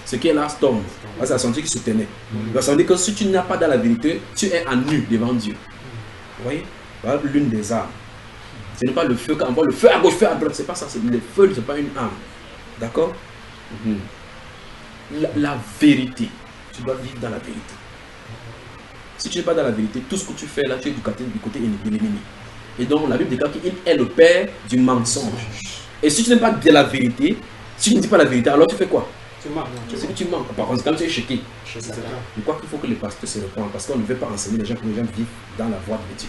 ce qui est là tombe. C'est la ceinture qui se tenait. Donc ça veut dire que si tu n'as pas dans la vérité, tu es en nu devant Dieu. Vous voyez? Voilà l'une des armes. Ce n'est pas le feu, quand on voit le feu à gauche, feu à droite, c'est pas ça. Le feu, ce n'est pas une arme. D'accord? La vérité. Tu dois vivre dans la vérité. Si tu n'es pas dans la vérité, tout ce que tu fais là, tu es du côté de l'ennemi. Et donc la Bible déclare qu'il est le père du mensonge. Et si tu n'es pas de la vérité, si tu ne dis pas la vérité, alors tu fais quoi? Tu mens. C'est que tu mens. Par conséquent, tu es choqué. Je crois qu'il faut que les pasteurs se reprennent parce qu'on ne veut pas enseigner les gens pour que les gens vivent dans la voie de Dieu.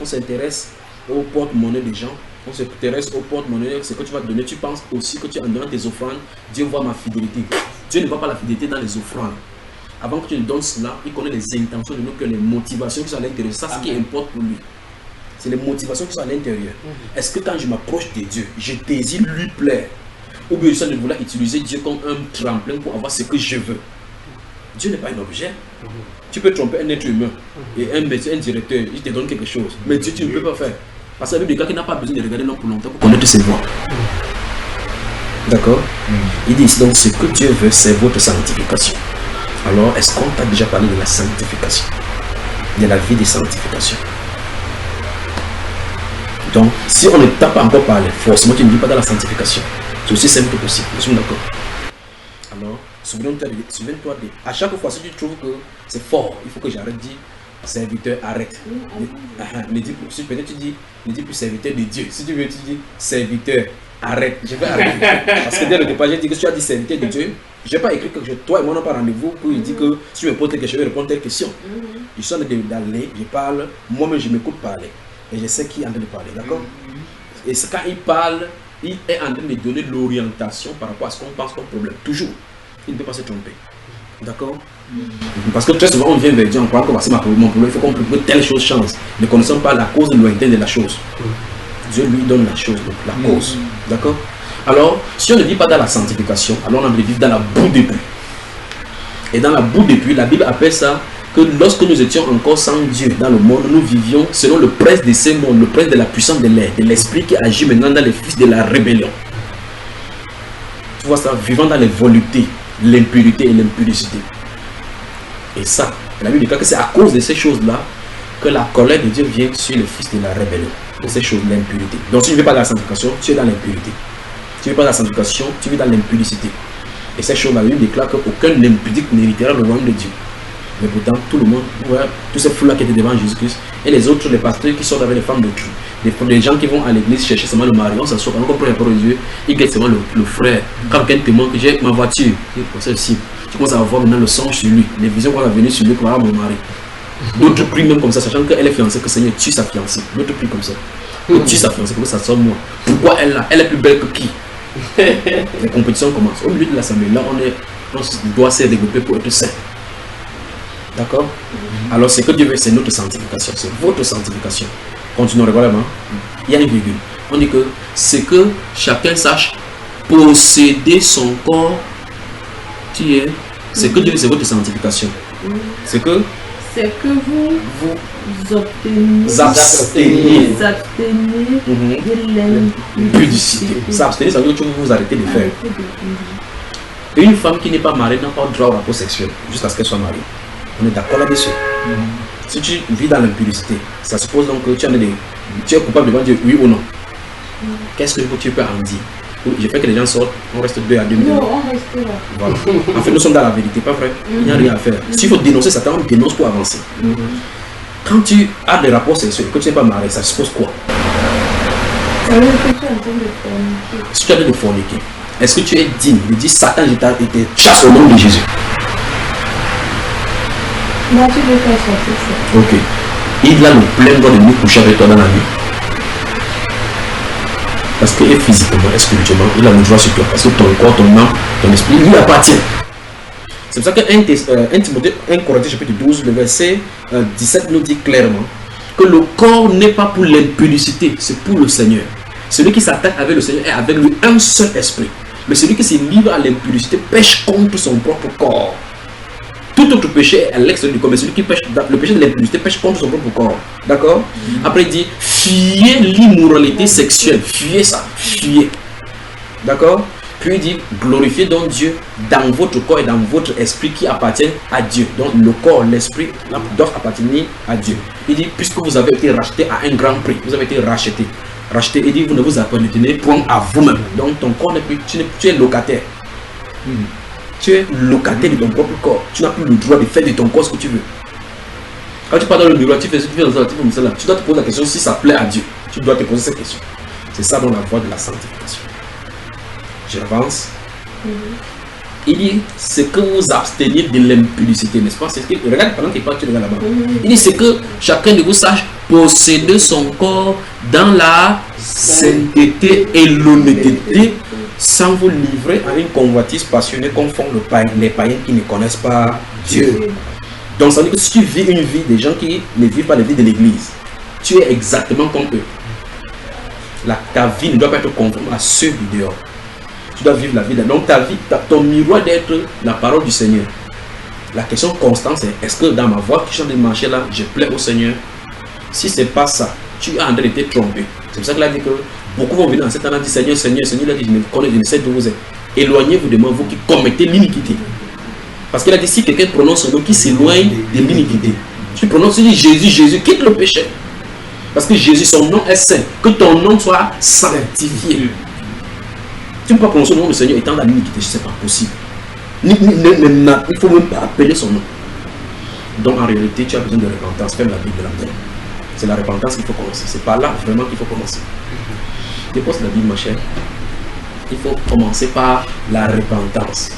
On s'intéresse aux porte-monnaie des gens. On s'intéresse aux porte-monnaie, ce que tu vas donner. Tu penses aussi que tu en donnant tes offrandes, Dieu voit ma fidélité. Dieu ne voit pas la fidélité dans les offrandes. Avant que tu lui donnes cela, il connaît les intentions de nous, que les motivations qui sont à l'intérieur. Ça, c'est ce qui importe pour lui. C'est les motivations qui sont à l'intérieur. Est-ce que quand je m'approche de Dieu, je désire lui plaire? Ou bien je vouloir utiliser Dieu comme un tremplin pour avoir ce que je veux? Dieu n'est pas un objet. Tu peux tromper un être humain et un médecin, un directeur, il te donne quelque chose. Mais Dieu, tu ne peux pas faire. Parce que la Bible dit qu'il n'a pas besoin de regarder l'homme pour longtemps pour connaître ses voies. D'accord? Il dit ici donc ce que Dieu veut, c'est votre sanctification. Alors, est-ce qu'on t'a déjà parlé de la sanctification? De la vie de sanctification. Donc, si on ne t'a pas encore parlé, forcément tu ne vis pas dans la sanctification. C'est aussi simple que possible. Nous sommes d'accord. Alors, souviens-toi de... À chaque fois, si tu trouves que c'est fort, il faut que j'arrête de dire serviteur, arrête. Peut-être tu dis, ne dis plus serviteur de Dieu. Si tu veux, tu dis serviteur, arrête. Je vais arrêter. Parce que dès le départ, j'ai dit que si tu as dit serviteur de Dieu, je n'ai pas écrit que toi et moi n'avons pas rendez-vous pour lui dire que si tu me poses telle question, je vais répondre telle question. Je suis en train d'aller, je parle, moi-même je m'écoute parler. Et je sais qui est en train de parler, d'accord? Et quand il parle, il est en train de donner l'orientation par rapport à ce qu'on pense comme problème. Toujours. Il ne peut pas se tromper. D'accord? Parce que très souvent on vient vers Dieu, on croit que c'est mon problème, il faut qu'on que telle chose change. Ne connaissons pas la cause lointaine de la chose. Dieu lui donne la chose, donc la cause. D'accord? Alors, si on ne vit pas dans la sanctification, alors on a envie de vivre dans la boue de pluie. Et dans la boue de pluie, la Bible appelle ça que lorsque nous étions encore sans Dieu dans le monde, nous vivions selon le prince de ces mondes, le prince de la puissance de l'air, de l'esprit qui agit maintenant dans les fils de la rébellion. Tu vois ça, vivant dans les voluptés, l'impurité et l'impudicité. Et ça, la Bible déclare que c'est à cause de ces choses-là que la colère de Dieu vient sur les fils de la rébellion. De ces choses, l'impurité. Donc si tu ne vis pas dans la sanctification, tu es dans l'impurité. Si tu ne vis pas dans la sanctification, tu vis dans l'impudicité. Et ces choses, la Bible déclare qu'aucun impudique n'héritera le royaume de Dieu. Mais pourtant, tout le monde, ouais, tous ces fous-là qui étaient devant Jésus-Christ, et les autres, les pasteurs qui sont avec les femmes d'autrui, des gens qui vont à l'église chercher seulement le mari, on s'assoit, on comprend rapport aux yeux, ils guettent seulement le frère. Quand quelqu'un témoigne que j'ai ma voiture, c'est aussi, tu commences à avoir maintenant le songe sur lui, les visions qu'on va venir sur lui pour avoir mon mari. D'autres prient même comme ça, sachant qu'elle est fiancée, que le Seigneur tue sa fiancée. D'autres prient comme ça. Tue sa fiancée, pour que ça soit moi. Pourquoi elle est plus belle que qui? Les compétitions commencent. Au milieu de l'assemblée, là, on doit se développer pour être saint. D'accord? Alors, ce que Dieu veut, c'est notre sanctification. C'est votre sanctification. Continuons, regardez là. Il y a une virgule. On dit que c'est que chacun sache posséder son corps. Tu es. C'est que Dieu veut, c'est votre sanctification. C'est que vous obtenez de l'impudicité. S'abstenir, ça veut dire que vous arrêtez de faire. Et une femme qui n'est pas mariée n'a pas droit au rapport sexuel jusqu'à ce qu'elle soit mariée. On est d'accord là-dessus. Si tu vis dans l'impudicité, ça suppose donc que tu es coupable devant Dieu, oui ou non. Qu'est-ce que tu peux en dire? Je fais que les gens sortent, on reste 2 à 2 minutes. Non, on reste là. Voilà. En fait, nous sommes dans la vérité, pas vrai? Il n'y a rien à faire. S'il faut dénoncer Satan, on dénonce pour avancer. Quand tu as des rapports sexuels, que tu n'es pas marié, ça suppose quoi? Ça veut dire que tu es en train de forniquer. Si tu es en train de forniquer, est-ce que tu es digne de dire Satan, je t'ai chasse au nom de Jésus? Là, tu veux faire sortir ça. Ok. Il a le plein droit de venir coucher avec toi dans la nuit. Parce que physiquement et spirituellement, il a le droit sur toi. Parce que ton corps, ton âme, ton esprit, lui appartient. C'est pour ça que 1 Corinthiens chapitre 12, le verset 17 nous dit clairement que le corps n'est pas pour l'impudicité, c'est pour le Seigneur. Celui qui s'attaque avec le Seigneur est avec lui un seul esprit. Mais celui qui se livre à l'impudicité pêche contre son propre corps. Tout autre péché est à l'extérieur du corps, mais celui qui pêche, le péché de l'impudicité pêche contre son propre corps. D'accord? Après il dit, fuyez l'immoralité sexuelle. Fuyez ça. Fuyez. D'accord? Puis il dit, glorifiez donc Dieu dans votre corps et dans votre esprit qui appartiennent à Dieu. Donc le corps, l'esprit doivent appartenir à Dieu. Il dit, puisque vous avez été racheté à un grand prix, vous avez été racheté. Racheté, il dit, vous ne vous appartenez point à vous-même. Donc ton corps n'est plus, tu es locataire. Tu es locataire de ton propre corps. Tu n'as plus le droit de faire de ton corps ce que tu veux. Quand tu pars dans le miroir, tu fais ça, tu fais ça, tu fais ça. Tu dois te poser la question si ça plaît à Dieu. Tu dois te poser cette question. C'est ça dans la voie de la sanctification. J'avance. Il dit, c'est que vous abstenez de l'impudicité, n'est-ce pas? C'est ce que, regarde, pendant qu'il parle, tu regardes là-bas. Il dit, c'est que chacun de vous sache posséder son corps dans la sainteté et l'honnêteté, sans vous livrer à une convoitise passionnée comme font les païens qui ne connaissent pas Dieu. Donc ça veut dire que si tu vis une vie des gens qui ne vivent pas la vie de l'église, tu es exactement comme eux. Ta vie ne doit pas être conforme à ceux du dehors. Tu dois vivre la vie. Donc ta vie, ton miroir d'être la parole du Seigneur. La question constante c'est, est-ce que dans ma voie qui chante de marcher là, je plais au Seigneur? Si c'est pas ça, tu es en train de te tromper. C'est pour ça qu'il a dit que beaucoup vont venir dans cette année et dire Seigneur, Seigneur, Seigneur, il a dit, je ne connais, je ne sais d'où vous êtes. Éloignez-vous de moi, vous qui commettez l'iniquité. Parce qu'il a dit, si quelqu'un prononce son nom qui s'éloigne de l'iniquité, tu prononces, tu dis Jésus, Jésus, quitte le péché. Parce que Jésus, son nom est saint. Que ton nom soit sanctifié. Tu ne peux pas prononcer le nom du Seigneur étant dans l'iniquité, ce n'est pas possible. Il ne faut même pas appeler son nom. Donc en réalité, tu as besoin de repentance. Fais la Bible de la terre. C'est la repentance qu'il faut commencer. C'est par là vraiment qu'il faut commencer. Dépose la Bible, ma chère. Il faut commencer par la repentance.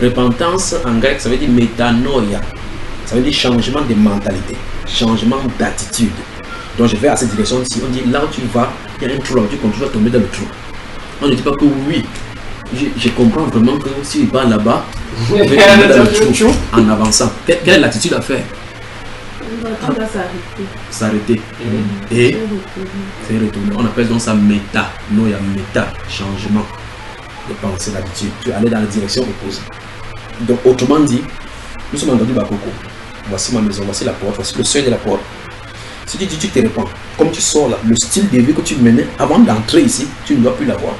Repentance en grec, ça veut dire métanoïa. Ça veut dire changement de mentalité, changement d'attitude. Donc je vais à cette direction-ci. On dit là où tu vas, il y a un trou là où tu continues à tomber dans le trou. On ne dit pas que oui. Je comprends vraiment que si il va là-bas, je vais tomber dans le trou en avançant. Quelle est l'attitude à faire? Tout va s'arrêter. s'arrêter. Et c'est retourné. On appelle donc ça méta. Non, il y a méta, changement de pensée, d'habitude. Tu allais dans la direction opposée. Donc, autrement dit, nous sommes entendus Bakoko. Voici ma maison, voici la porte, voici le seuil de la porte. Si tu dis, tu te répands, comme tu sors là, le style de vie que tu menais avant d'entrer ici, tu ne dois plus l'avoir.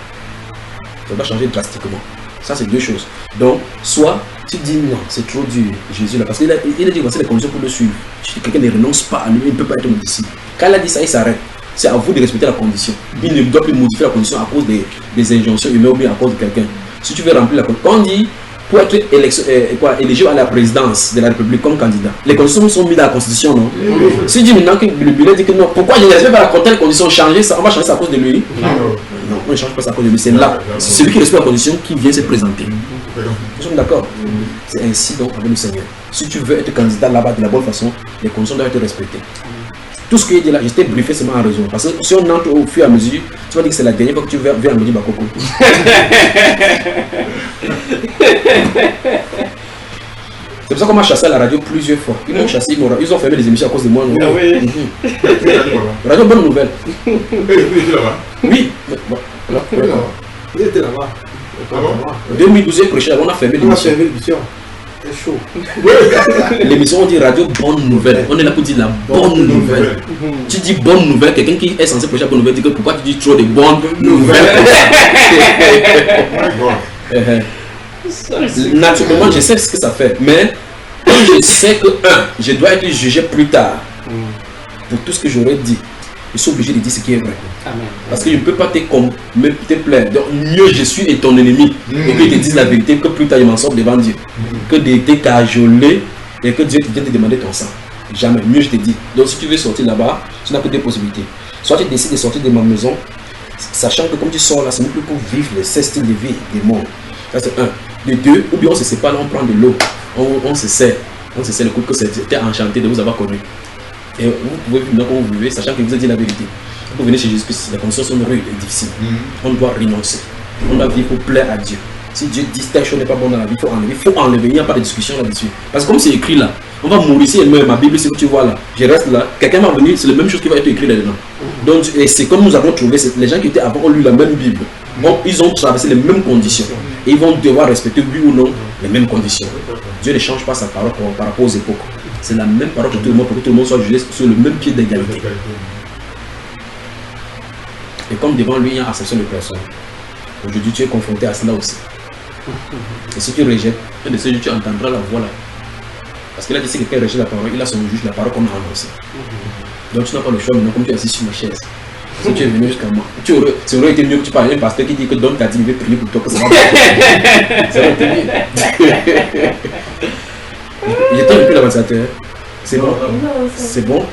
Ça va changer drastiquement. Ça, c'est deux choses. Donc, soit tu dis non, c'est trop dur, Jésus là, parce qu'il a dit voici les conditions pour le suivre. Si quelqu'un ne renonce pas à lui, il ne peut pas être mon disciple. Quand il a dit ça, il s'arrête. C'est à vous de respecter la condition. Il ne doit plus modifier la condition à cause des injonctions humaines ou bien à cause de quelqu'un. Si tu veux remplir la condition, quand on dit pour être éligible à la présidence de la République comme candidat, les conditions sont mises dans la Constitution, non? Si tu dis maintenant que le bilan dit que non, pourquoi je ne respecte pas la condition changer ça, on va changer ça à cause de lui? Non, on ne change pas ça à cause de lui, c'est là. C'est celui qui respecte la condition qui vient se présenter. Nous sommes d'accord? C'est ainsi donc avec le Seigneur. Si tu veux être candidat là-bas de la bonne façon, les conditions doivent être respectées. Tout ce que j'ai dit là, j'étais briefé seulement en raison. Parce que si on entre au fur et à mesure, tu vas dire que c'est la dernière fois que tu viens à me dire Bakoko. C'est pour ça qu'on m'a chassé à la radio plusieurs fois. Ils m'ont chassé, ils ont fermé les émissions à cause de moi. Ah oui. Radio Bonne Nouvelle. Oui. Il était là-bas. En 2012, j'ai prêché, on a fermé l'émission. C'est chaud. L'émission, on dit Radio Bonne Nouvelle. On est là pour dire la bonne nouvelle. Tu dis bonne nouvelle, quelqu'un qui est censé prêcher la bonne nouvelle dit que pourquoi tu dis trop de bonnes nouvelles? Naturellement, je sais ce que ça fait. Mais je sais que, je dois être jugé plus tard pour tout ce que j'aurais dit. Je suis obligé de dire ce qui est vrai. Amen. Parce que je ne peux pas te plaire. Donc, mieux je suis et ton ennemi. Et que je te dise la vérité, que plus tard je m'en sors devant Dieu. Que de te cajoler et que Dieu vienne te demander ton sang. Jamais. Mieux je te dis. Donc, si tu veux sortir là-bas, tu n'as que deux possibilités. Soit tu décides de sortir de ma maison, sachant que comme tu sors là, ce n'est plus pour vivre le style de vie du monde. Ça, c'est un. De deux, ou bien on se sépare, on prend de l'eau. On se sert. On se sert le coup que c'était enchanté de vous avoir connu. Et vous pouvez vivre comme vous vivez, sachant que vous avez dit la vérité. Vous venez chez Jésus Christ, les conditions sont rudes et difficiles. On doit renoncer. On doit vivre pour plaire à Dieu. Si Dieu dit telle chose n'est pas bonne dans la vie, il faut enlever. Il faut enlever. Il n'y a pas de discussion là-dessus. Parce que comme c'est écrit là, on va mourir ici et même ma Bible, c'est que tu vois là. Je reste là. Quelqu'un va venir, c'est la même chose qui va être écrit là-dedans. Donc, et c'est comme nous avons trouvé, les gens qui étaient avant ont lu la même Bible. Donc, ils ont traversé les mêmes conditions. Et ils vont devoir respecter, oui ou non, les mêmes conditions. Dieu ne change pas sa parole par rapport aux époques. C'est la même parole que tout le monde, pour que tout le monde soit jugé sur le même pied d'égalité. Et comme devant lui, il y a acception de personne. Aujourd'hui, tu es confronté à cela aussi. Et si tu rejettes, un de ces jours, tu entendras la voix là. Parce qu'il a dit que quelqu'un rejette la parole, il a son juge, la parole qu'on a annoncée. Donc tu n'as pas le choix maintenant, comme tu es assis sur ma chaise. Si tu es venu jusqu'à moi, ça aurait été mieux que tu parles à un pasteur qui dit que donc tu as dit, il veut prier pour toi, que ça va pas. Ça aurait été mieux. J'étais depuis l'ambassadeur. C'est bon. C'est bon.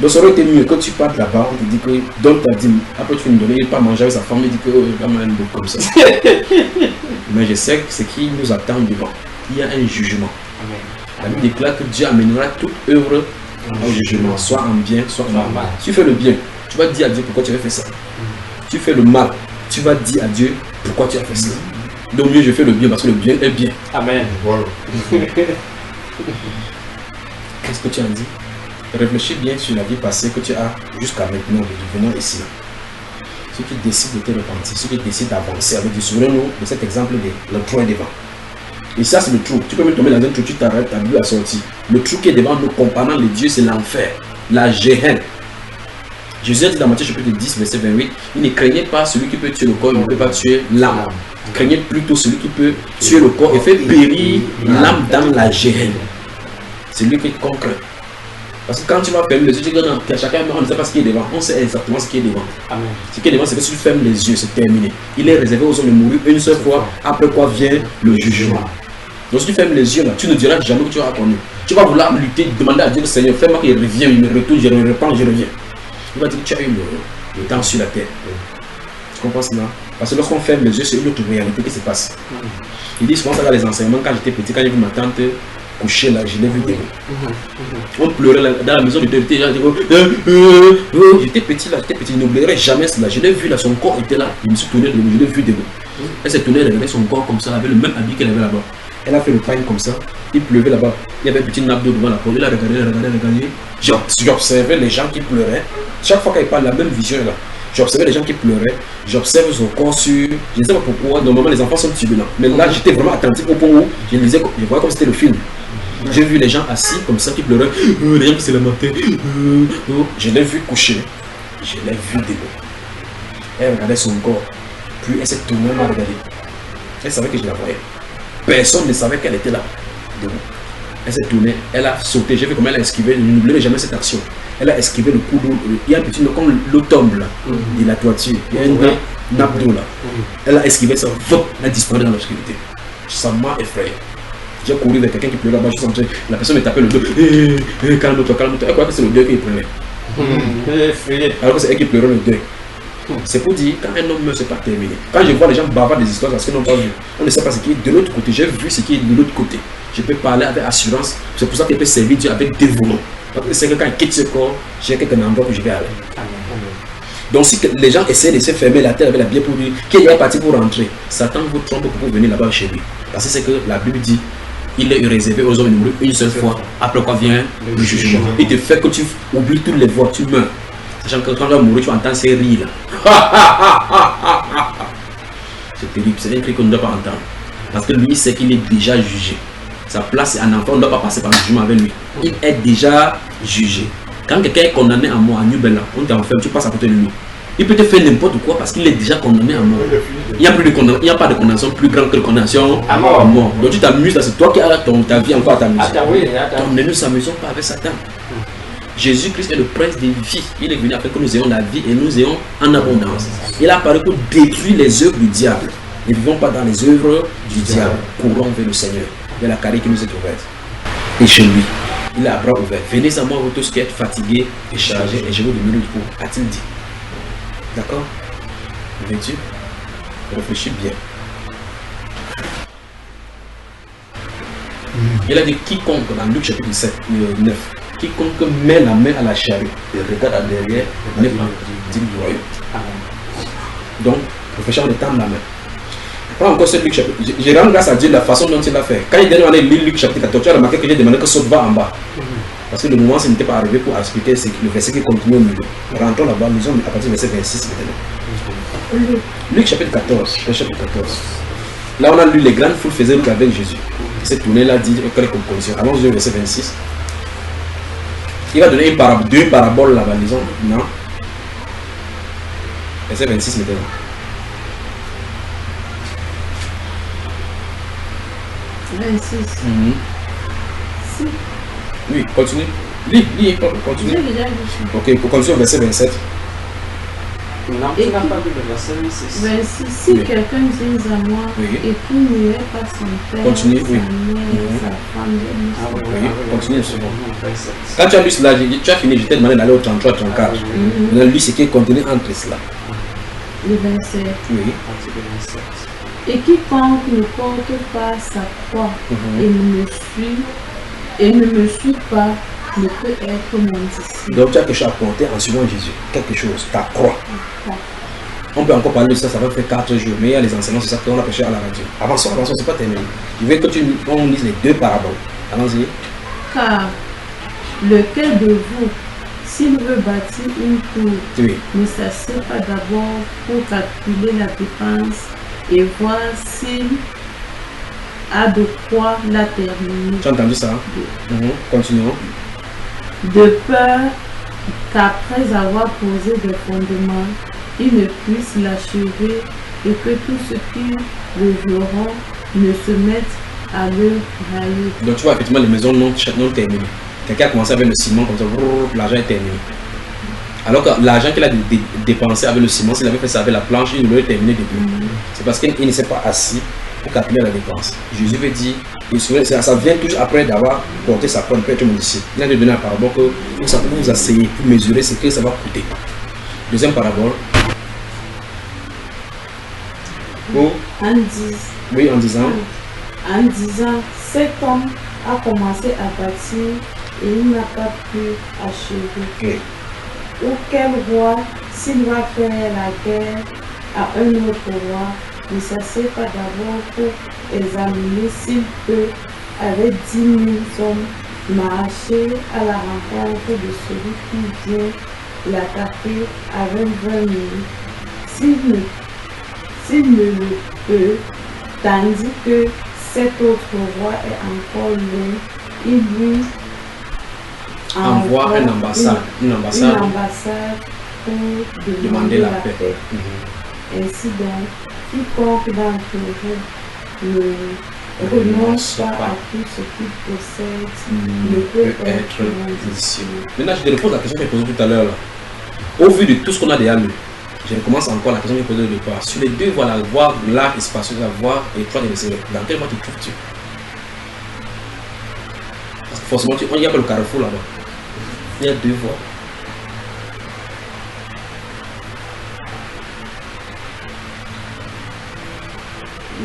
Donc ça aurait été mieux que tu partes là-bas, on te dit que donne ta dîme. Après tu me donner, il pas manger avec sa femme, il dit que il va manger comme ça. Mais je sais que ce qui nous attend devant, il y a un jugement. La Bible déclare que Dieu amènera toute œuvre au jugement, soit en bien, soit en mal. Si tu fais le bien, tu vas dire à Dieu pourquoi tu as fait ça. Tu fais le mal, tu vas dire à Dieu pourquoi tu as fait ça. Donc mieux je fais le bien parce que le bien est bien. Amen. Voilà. Qu'est-ce que tu as dit? Réfléchis bien sur la vie passée que tu as jusqu'à maintenant, de devenir ici. Si tu décides de te repentir, si tu décides d'avancer avec Dieu, souvenez-nous de cet exemple de le trou est devant. Et ça c'est le trou. Tu peux même tomber dans un trou, tu t'arrêtes, ta Bible a sorti. Le trou qui est devant nous, comparant les dieux, c'est l'enfer, la géhenne. Jésus a dit dans Matthieu chapitre 10, verset 28, il ne craignait pas celui qui peut tuer le corps, il ne peut pas tuer l'âme. Craignez plutôt celui qui peut tuer le corps et faire périr l'âme dans la géhenne. C'est lui qui conquête. Parce que quand tu vas fermer les yeux, tu dis que chacun on ne sait pas ce qui est devant. On sait exactement ce qui est devant. Amen. Ce qui est devant, c'est que si tu fermes les yeux, c'est terminé. Il est réservé aux hommes de mourir une seule fois, après quoi vient le jugement. Donc si tu fermes les yeux là, tu ne diras jamais que tu as connu. Tu vas vouloir lutter, demander à Dieu, le Seigneur, fais-moi qu'il revienne, il me retourne, je le reprends, je reviens. Il va dire que tu as eu le temps sur la terre. Tu comprends cela? Parce que lorsqu'on ferme les yeux, c'est une autre réalité qui se passe. Il dit souvent ça dans les enseignements, quand j'étais petit, quand j'ai vu ma tante couchée là, je l'ai vu debout. On pleurait là, dans la maison de vérité, j'étais petit là, je n'oublierai jamais cela. Je l'ai vu là, son corps était là, je me suis tourné debout, je l'ai vu debout. Elle s'est tournée, elle avait son corps comme ça, elle avait le même habit qu'elle avait là-bas. Elle a fait le pain comme ça, il pleuvait là-bas. Il y avait une petite nappe d'eau devant la porte. Il a regardé. J'observais les gens qui pleuraient. Chaque fois qu'il parle, la même vision est là. J'observais les gens qui pleuraient. J'observe son corps sur. Je ne sais pas pourquoi. Normalement, les enfants sont turbulents. Mais là, j'étais vraiment attentif au point où je voyais comme c'était le film. J'ai vu les gens assis comme ça qui pleuraient. Les gens qui se lamentaient. Je l'ai vu coucher. Je l'ai vu debout. Elle regardait son corps. Puis elle s'est tournée, elle m'a regardé. Elle savait que je la voyais. Personne ne savait qu'elle était là. Debout. Elle s'est tournée, elle a sauté. J'ai vu comment elle a esquivé. Je n'oublierai jamais cette action. Elle a esquivé le coup d'eau. Il y a un petit, comme l'eau tombe là, de la toiture. Il y a une nappe d'eau là. Elle a esquivé ça. Elle a disparu dans l'obscurité. Ça m'a effrayé. J'ai couru vers quelqu'un qui pleurait là-bas. Je sentais la personne me tapait le dos. Calme-toi, calme-toi. Elle croyait que c'est le deuil qu'il prenait. Alors que c'est elle qui pleurait le deuil. C'est pour dire, quand un homme meurt, c'est pas terminé. Quand je vois les gens bavarder des histoires parce qu'ils n'ont pas vu, on ne sait pas ce qui est de l'autre côté. J'ai vu ce qui est de l'autre côté. Je peux parler avec assurance. C'est pour ça qu'il peut servir Dieu avec dévouement. Parce que c'est que quand il quitte ce corps, j'ai quelqu'un endroit où je vais aller. Donc si les gens essaient de se fermer la tête avec la bière pour dire qu'il est parti pour rentrer, Satan vous trompe pour venir là-bas chez lui. Parce que c'est que la Bible dit, il est réservé aux hommes de mourir une seule fois, après quoi vient le jugement. Il te fait que tu oublies toutes les voix, tu meurs. Sachant que quand tu vas mourir, tu entends ces rires là. C'est terrible, c'est un cri qu'on ne doit pas entendre. Parce que lui sait qu'il est déjà jugé. Sa place est en enfant, on ne doit pas passer par le jugement avec lui. Il est déjà jugé. Quand quelqu'un est condamné à mort, à Nubella, on t'enferme, tu passes à côté de lui. Il peut te faire n'importe quoi parce qu'il est déjà condamné à mort. Il n'y a pas de condamnation plus grande que la condamnation à mort. Donc tu t'amuses là, c'est toi qui as ta vie encore à t'amuser. Donc ne nous amusons pas avec Satan. Jésus-Christ est le prince des vies. Il est venu afin que nous ayons la vie et nous ayons en abondance. Il a apparu pour détruire les œuvres du diable. Ne vivons pas dans les œuvres du diable. Courons vers le Seigneur. Il y a la carrière qui nous est ouverte. Et chez lui, il a bras ouvert. Venez à moi, vous tous qui êtes fatigués et chargés, et je vous donnerai du repos. A-t-il dit? D'accord? Veux-tu? Réfléchis bien. Il a dit quiconque, dans Luc chapitre 9, quiconque met la main à la charrue et regarde à derrière n'est pas digne du royaume. Donc, réfléchis en étendre la main. Pas encore ce Luc chapitre. Je rends grâce à Dieu de la façon dont il l'a fait. Quand il dernièrement lu Luc chapitre 14, tu as remarqué que j'ai demandé que saute va en bas. Parce que le moment ce n'était pas arrivé pour expliquer le verset qui continue au milieu. Rentrons là-bas, nous sommes à partir du verset 26 maintenant. Luc chapitre 14, chapitre 14. Là on a lu les grandes foules faisaient route avec Jésus. Il s'est tourné là, dit quelle composition. Allons-y au verset 26. Il va donner deux paraboles là-bas, disons. Non. Verset 26 maintenant. Si. Oui, continue. Lis, continue. J'ai déjà lu. Ok, pour continuer au verset 27. Non, tu n'as pas lu le verset 26. 26. Si Oui. quelqu'un vient à moi et qui ne est pas son père, Continue, sa oui. mère, sa femme, Oui, continue, c'est bon. Quand tu as lu cela, tu as fini, je t'ai demandé d'aller au 33, 34. On a lu ce qui est contenu entre cela. le 27. Oui. Et quiconque ne porte pas sa croix et ne me suit pas ne peut être mon disciple. Donc tu as quelque chose à porter en suivant Jésus. Quelque chose, ta croix. On peut encore parler de ça, ça va faire 4 jours. Mais il y a les enseignements, c'est ça qu'on a prêché à la radio. Avançons, c'est pas terminé. Je veux que on lise les deux paraboles. Allons-y. Car lequel de vous, s'il veut bâtir une tour, ne s'assied pas d'abord pour calculer la dépense et voir s'il a de quoi la terminer. Tu as entendu ça? Continuons. De peur qu'après avoir posé des fondements, il ne puisse l'achever et que tous ceux qui le verront ne se mettent à le railler. Donc tu vois effectivement les maisons non terminées. Quelqu'un a commencé avec le ciment comme ça, l'argent est terminé. Alors que l'argent qu'il a dépensé avec le ciment, s'il avait fait ça avec la planche, il l'aurait terminé depuis. C'est parce qu'il ne s'est pas assis pour calculer la dépense. Jésus veut dire, ça vient toujours après d'avoir porté sa croix, mon disciple. Il a donné la parabole que vous asseyez pour mesurer ce que ça va coûter. Deuxième parabole. Oui, en disant. En disant, cet homme a commencé à bâtir et il n'a pas pu achever. Ou quel roi, s'il va faire la guerre à un autre roi, ne s'assied pas d'abord pour examiner s'il peut avec 10 000 hommes marcher à la rencontre de celui qui vient l'attaquer avec 20 000. S'il ne le peut, tandis que cet autre roi est encore loin, il lui envoie une ambassade pour demander la paix. Mhm. Ainsi donc, quiconque d'entre vous ne renonce pas à tout ce qu'il possède ne peut être délicieux. Maintenant, je te repose la question que j'ai posée tout à l'heure. Au vu de tout ce qu'on a déjà lu, je recommence encore la question que j'ai posée au départ. Sur les deux voies, la voie large et spacieuse, la voie étroite et desserrée, dans quelle voie te trouves-tu? Parce que forcément, il n'y a pas le carrefour là-bas. Il y a deux voies.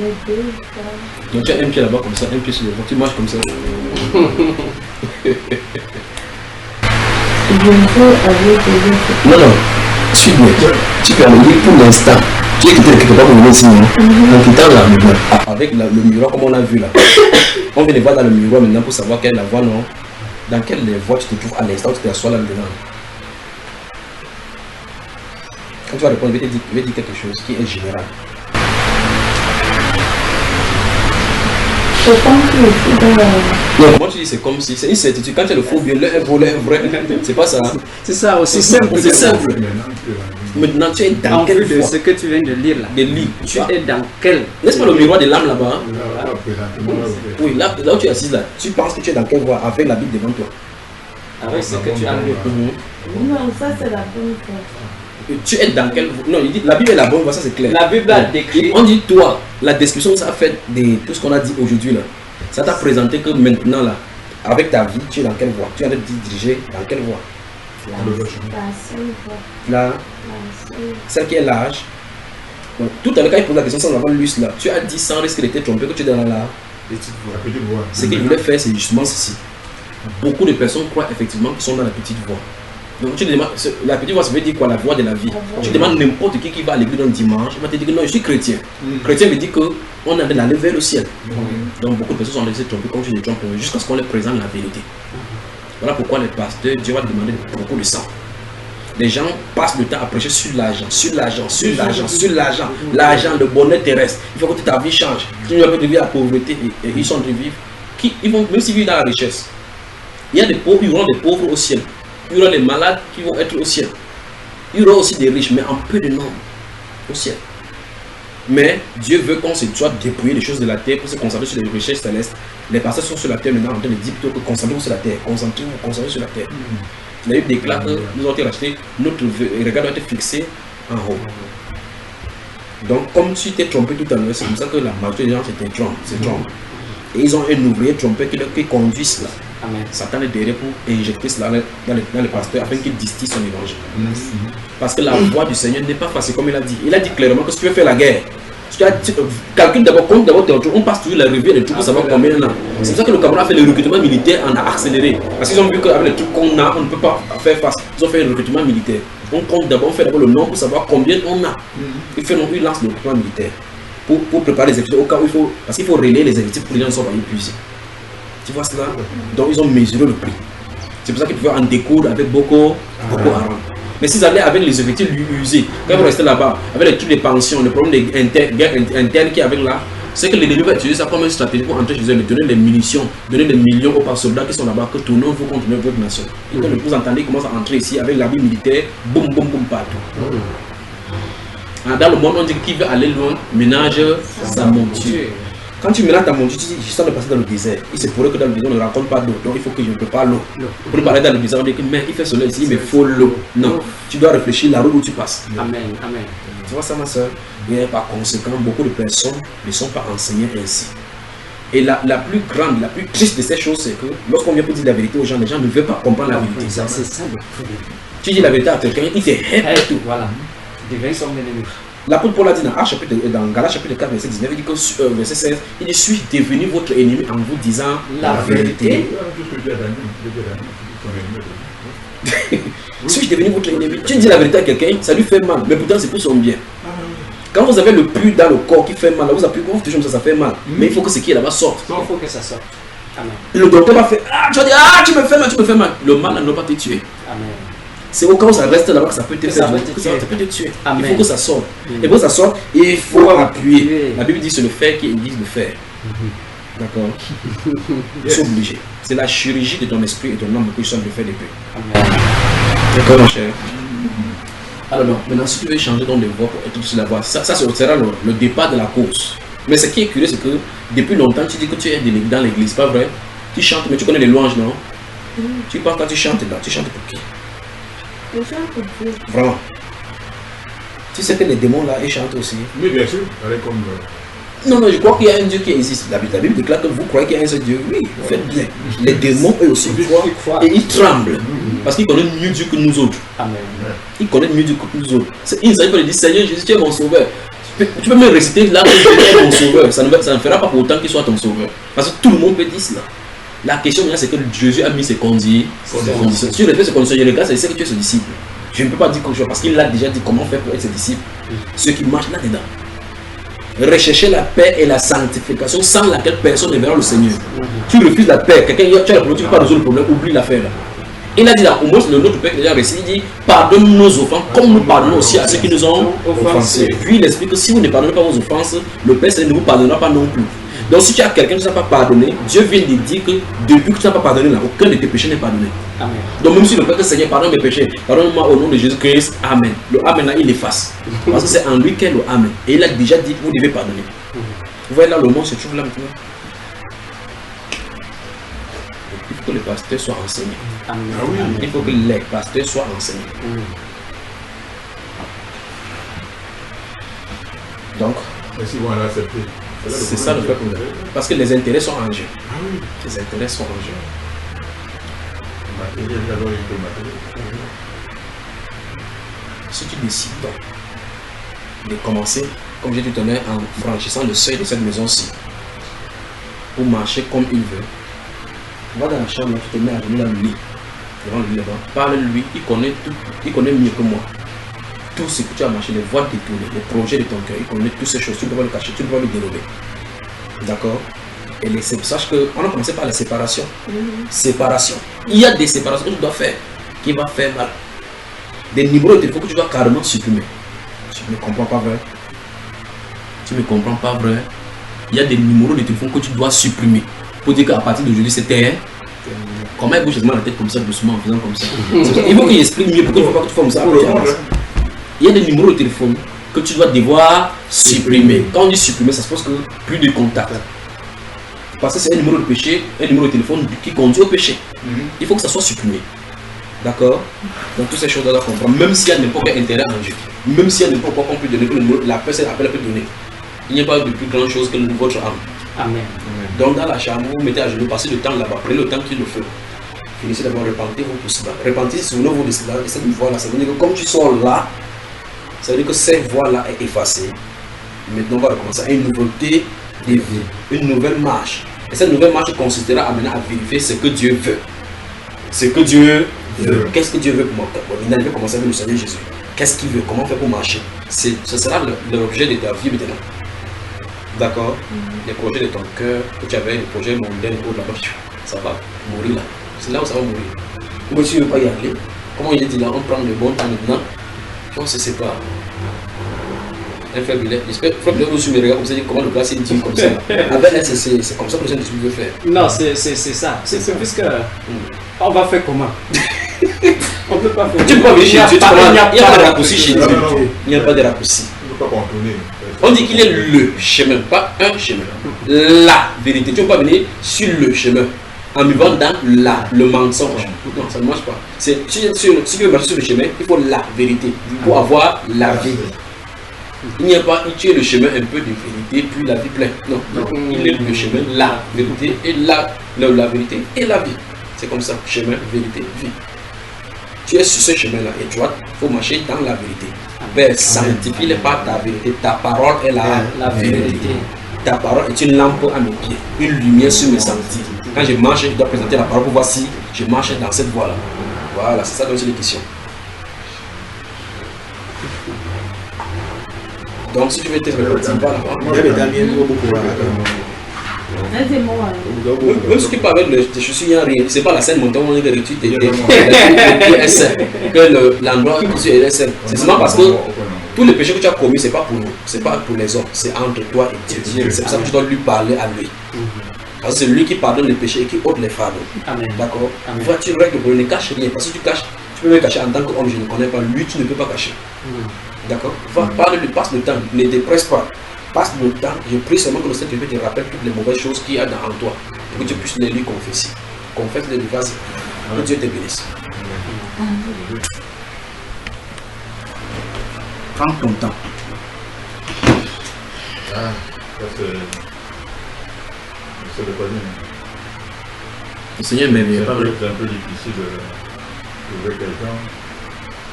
les deux voies. Donc tu as un pied là-bas comme ça, un pied sur le vent, tu marches comme ça. Non, non, suis-moi. Tu peux aller pour l'instant. Tu es quitté quelque part pour venir ici, non? En quittant là, maintenant. Avec le miroir, comme on a vu là. On vient de voir dans le miroir maintenant pour savoir quelle est la voie, non? Dans quelle voie tu te trouves à l'instant où tu t'assois là-dedans? Quand tu vas répondre, je vais dire quelque chose qui est général. C'est comme si aussi dans la... Non, comment tu dis c'est comme si, c'est une certitude. Quand tu as le faux bien, le est vrai, c'est pas ça. C'est ça, aussi simple. C'est simple. Maintenant, tu es dans En quelle plus de voie? ce que tu viens de lire là. Des lits. Tu es dans quel? N'est-ce pas le miroir de l'âme là-bas? Oui, là où tu es assise là, tu penses que tu es dans quelle voie avec la Bible devant toi? Avec ce que tu as lu. Non, ça c'est la bonne voie. Tu es dans quelle voie? Non, il dit la Bible est la bonne voie, ça c'est clair. La Bible a décrit. On dit toi, la description que ça a fait de tout ce qu'on a dit aujourd'hui là, ça t'a présenté que maintenant là, avec ta vie, tu es dans quelle voie? Tu es en train de te diriger dans quelle voie? La seule voie. Là, La seule. celle qui est large. Donc, tout à l'heure quand il pose la question sans avoir lu cela, tu as dit sans risque de te tromper que tu es dans la... Ce qu'il voulait faire, c'est justement ceci. Beaucoup de personnes croient effectivement qu'ils sont dans la petite voie. Donc tu demandes, la petite voie, ça veut dire quoi? La voie de la vie. Tu demandes n'importe qui va à l'église un dimanche, il va te dire que non, je suis chrétien. Chrétien veut dire qu'on est en train d'aller vers le ciel. Donc beaucoup de personnes sont laissées tromper comme tu les trompes jusqu'à ce qu'on leur présente la vérité. Voilà pourquoi les pasteurs, Dieu va demander beaucoup de sang. Les gens passent le temps à prêcher sur l'argent, sur l'argent, sur l'argent, sur l'argent, l'argent, le bonheur terrestre. Il faut que ta vie change. Tu ne vas pas vivre la pauvreté et ils sont en train de vivre. Ils vont même s'ils vivent dans la richesse. Il y a des pauvres, il y aura des pauvres au ciel. Il y aura des malades qui vont être au ciel. Il y aura aussi des riches, mais en peu de nombre au ciel. Mais Dieu veut qu'on se soit dépouillé des choses de la terre pour se concentrer sur les richesses célestes. Les pasteurs sont sur la terre maintenant en train de dire plutôt que concentrez-vous sur la terre. Concentrez-vous sur la terre. La Bible déclare que nous avons été rachetés, notre regard doit être fixé en haut. Donc, comme tu t'es trompé tout à l'heure, c'est comme ça que la majorité des gens se trompent. Et ils ont un ouvrier trompé qui conduit cela. Amen. Satan est derrière pour injecter cela dans les pasteurs afin qu'ils distillent son évangile. Parce que la voix du Seigneur n'est pas facile comme il a dit. Il a dit clairement que si tu veux faire la guerre, calcule d'abord, compte d'abord tes retours. On passe toujours la revue des trucs pour savoir combien on a. C'est pour ça que le Cameroun a fait le recrutement militaire en a accéléré. Parce qu'ils ont vu qu'avec les trucs qu'on a, on ne peut pas faire face. Ils ont fait un recrutement militaire. On compte d'abord, on fait d'abord le nom pour savoir combien on a. Ils lancent le recrutement militaire pour préparer les effectifs au cas où il faut. Parce qu'il faut relayer les effectifs pour que les gens ne soient pas épuisés. Tu vois cela? Donc ils ont mesuré le prix. C'est pour ça qu'ils pouvaient en découdre avec Boko Haram. Mais s'ils allaient avec les effectifs usés, quand ils restaient là-bas, avec les trucs de pension, le problème des guerres internes qu'il y avait là, c'est que les ennemis vont utiliser ça comme une stratégie pour entrer chez eux, donner des munitions, donner des millions aux soldats qui sont là-bas, que tournons-vous contre notre nation. Et quand vous entendez, ils commencent à entrer ici avec l'habit militaire, boum, boum, boum, partout. Dans le monde, on dit que qui veut aller loin, ménage sa monture. Quand tu ménages ta monture, tu dis, je sens de passer dans le désert. Il se pourrait que dans le désert, on ne rencontre pas d'eau. Donc il faut que je ne prépare l'eau. Pour parler dans le désert, on dit que mais il fait soleil ici, mais il faut l'eau. Non, tu dois réfléchir la route où tu passes. Amen, amen. Tu vois ça, ma soeur? Et par conséquent, beaucoup de personnes ne sont pas enseignées ainsi. Et la plus grande, la plus triste de ces choses, c'est que lorsqu'on vient pour dire la vérité aux gens, les gens ne veulent pas comprendre la vérité. C'est ça le problème. Tu dis la vérité à quelqu'un, il te hait tout. Voilà. Devient son ennemi. L'apôtre Paul a dit dans Galates chapitre 4, verset 19, il dit que verset 16, il dit suis devenu votre ennemi en vous disant la vérité. Suis devenu votre ennemi. Tu dis la vérité à quelqu'un, ça lui fait mal, mais pourtant c'est pour son bien. Quand vous avez le pus dans le corps qui fait mal, vous appuyez, vous touchez comme ça fait mal. Mais il faut que ce qui est là-bas sorte. Il faut que ça sorte. Amen. Le docteur va faire, ah, tu vas dire, ah, tu me fais mal, tu me fais mal. Le mal ne va pas te tuer. Amen. C'est au cas où ça reste là-bas que ça peut te Ça faire peut mal, te que tuer. ça peut te tuer. Amen. Il faut que ça sorte. Et pour que ça sorte, il faut appuyer. appuyer. La Bible dit c'est le fer qui exige le fer. D'accord. C'est obligé. C'est la chirurgie de ton esprit et ton âme que sont de faire des peu. Amen. D'accord, mon cher. Alors, maintenant, si tu veux changer ton devoir pour être sur la voie, ça sera le départ de la course. Mais ce qui est curieux, c'est que depuis longtemps, tu dis que tu es dans l'église, pas vrai? Tu chantes, mais tu connais les louanges, non? Tu penses quand tu chantes là, tu chantes pour qui? Je chante pour Dieu. Vraiment. Tu sais que les démons là, ils chantent aussi. Oui, bien sûr. Elle est comme. Non, je crois qu'il y a un Dieu qui existe. La Bible déclare que vous croyez qu'il y a un seul Dieu. Oui, vous faites bien. Les démons, eux aussi, croient et ils tremblent. Parce qu'ils connaissent mieux Dieu que nous autres. Amen. Ils connaissent mieux Dieu que nous autres. Ils ne savent pas dire Seigneur Jésus, tu es mon sauveur. Tu peux même réciter là que Jésus est mon sauveur. Ça ne fera pas pour autant qu'il soit ton sauveur. Parce que tout le monde peut dire cela. La question maintenant, c'est que Jésus a mis ses conditions. Si tu respectes ses conditions, je regarde, c'est que tu es ce disciple. Je ne peux pas dire quelque chose parce qu'il l'a déjà dit comment faire pour être ses disciples. Ceux qui marchent là-dedans. Rechercher la paix et la sanctification sans laquelle personne ne verra le Seigneur. Tu refuses la paix, tu as le problème, tu ne peux pas résoudre le problème, oublie l'affaire là. Il a dit là, au moins notre Père qui est déjà récit, il dit pardonne nos offenses comme nous pardonnons aussi à ceux qui nous ont offensés. Puis il explique que si vous ne pardonnez pas vos offenses, le Père ne vous pardonnera pas non plus. Donc si tu as quelqu'un qui ne t'a pas pardonné, Dieu vient de dire que depuis que tu n'as pas pardonné là, aucun de tes péchés n'est pardonné. Amen. Donc même si le Père que Seigneur pardonne mes péchés, pardonne-moi au nom de Jésus-Christ, Amen. Le Amen là il efface. Parce que c'est en lui qu'est le Amen. Et il a déjà dit que vous devez pardonner. Vous voyez là le monde se trouve là maintenant. Il faut que les pasteurs soient enseignés. Amen. Ah oui. Il faut que les pasteurs soient enseignés. Donc, Mais si vont l'accepter. c'est ça le vrai problème. Parce que les intérêts sont en jeu. Ah oui. Les intérêts sont en jeu. Matériel, alors il faut matériel. Si tu décides donc de commencer, comme j'ai dit tout à l'heure, en franchissant le seuil de cette maison-ci, pour marcher comme il veut, va dans la chambre, tu te mets à genoux dans le lit, devant le lit là-bas, parle-lui, il connaît tout, il connaît mieux que moi. Tout ce que tu as marché, les voies détournées, les projets de ton cœur, il connaît toutes ces choses, tu ne peux pas le cacher, tu ne peux pas le dérober. D'accord? Et sache qu'on a commencé par la séparation. Séparation. Il y a des séparations que tu dois faire qui vont faire mal. Des numéros de téléphone que tu dois carrément supprimer. Tu ne comprends pas vrai? Tu ne comprends pas vrai? Il y a des numéros de téléphone que tu dois supprimer. Pour dire qu'à partir d'aujourd'hui, c'était. Comment il bouge la tête comme ça, doucement, en faisant comme ça. Il faut qu'il exprime mieux, pourquoi il ne faut pas que tu fasses ça. Il y a des numéros de téléphone que tu dois devoir supprimer. Quand on dit supprimer, ça suppose que plus de contact. Parce que c'est un numéro de péché, un numéro de téléphone qui conduit au péché. Il faut que ça soit supprimé. D'accord? Donc toutes ces choses doivent comprendre. Même s'il y a n'importe quel intérêt en jeu, même s'il y a n'importe quoi qu'on peut donner, que la personne appelle peut donner, il n'y a pas de plus grande chose que votre âme. Amen. Donc dans la chambre, vous mettez à genoux, passez le temps là-bas, prenez le temps qu'il le faut. Finissez d'abord, repentez-vous pour cela. Repentez-vous, souvenez-vous de cela, de cette voie-là. Ça veut dire que comme tu sors là, ça veut dire que cette voie-là est effacée. Maintenant, on va recommencer à une nouveauté de vie, une nouvelle marche. Et cette nouvelle marche consistera à maintenant à vérifier ce que Dieu veut. Ce que Dieu veut. Qu'est-ce que Dieu veut pour moi? Maintenant, il veut commencer avec le Seigneur Jésus. Qu'est-ce qu'il veut? Comment faire pour marcher? Ce sera l'objet de ta vie maintenant. D'accord? Les projets de ton cœur, que tu avais, les projets mondains, là-bas, ça va mourir là. C'est là où ça va mourir. Ou si tu ne veux pas y aller, comment il est dit là, on prend le bon temps maintenant, on se sépare. Un frère Billet, j'espère que frère Billet vous me regarde comme ça, comment le placer dit comme ça. Avec elle, c'est comme ça que le Seigneur veut faire. Non, c'est ça. C'est puisque on va faire comment? On ne peut pas faire. Tu ne peux pas venir chez Dieu, il n'y a pas de raccourci chez Dieu. Non. Il n'y a pas de raccourci. On ne peut pas contourner. On dit qu'il est le chemin, pas un chemin. La vérité. Tu ne peux pas venir sur le chemin en vivant dans le mensonge. Non, ça ne marche pas. Si tu veux marcher sur le chemin, il faut la vérité pour avoir la vie. Il n'y a pas, tu es le chemin un peu de vérité, puis la vie pleine. Non, il est le chemin, la vérité et la vérité et la vie. C'est comme ça, chemin, vérité, vie. Tu es sur ce chemin-là et tu faut marcher dans la vérité. Père, sanctifie-le par ta vérité. Ta parole est la vérité. Ta parole est une lampe à mes pieds, une lumière sur mes sentiers. Quand je marche, je dois présenter la parole pour voir si je marche dans cette voie-là. Voilà, c'est ça dont c'est les questions. Donc si tu veux être réparti, va là-bas. Un démon, Même ceux qui parlent avec des chaussures, il n'y a rien. C'est pas la scène montée où on est vérifié l'endroit où tu es saint. C'est seulement parce que tous les péchés que tu as commis, c'est pas pour les hommes, c'est entre toi et Dieu. C'est pour ça que tu dois lui parler à lui. Parce que c'est lui qui pardonne les péchés et qui ôte les fardeaux. D'accord. Vois, tu règles le problème, ne cache rien. Parce que tu caches, tu peux me cacher en tant qu'homme, je ne connais pas. Lui, tu ne peux pas cacher. D'accord. Va, parle-lui, passe le temps, ne te presse pas. Passe le temps, je prie seulement que le Seigneur te rappelle toutes les mauvaises choses qu'il y a en toi. Et que tu puisses les lui confesser. Confesse-les, vas-y. Que Dieu te bénisse. Prends ton temps. C'est le premier. Le Seigneur m'aime, il n'est pas vrai. C'est un peu difficile de trouver quelqu'un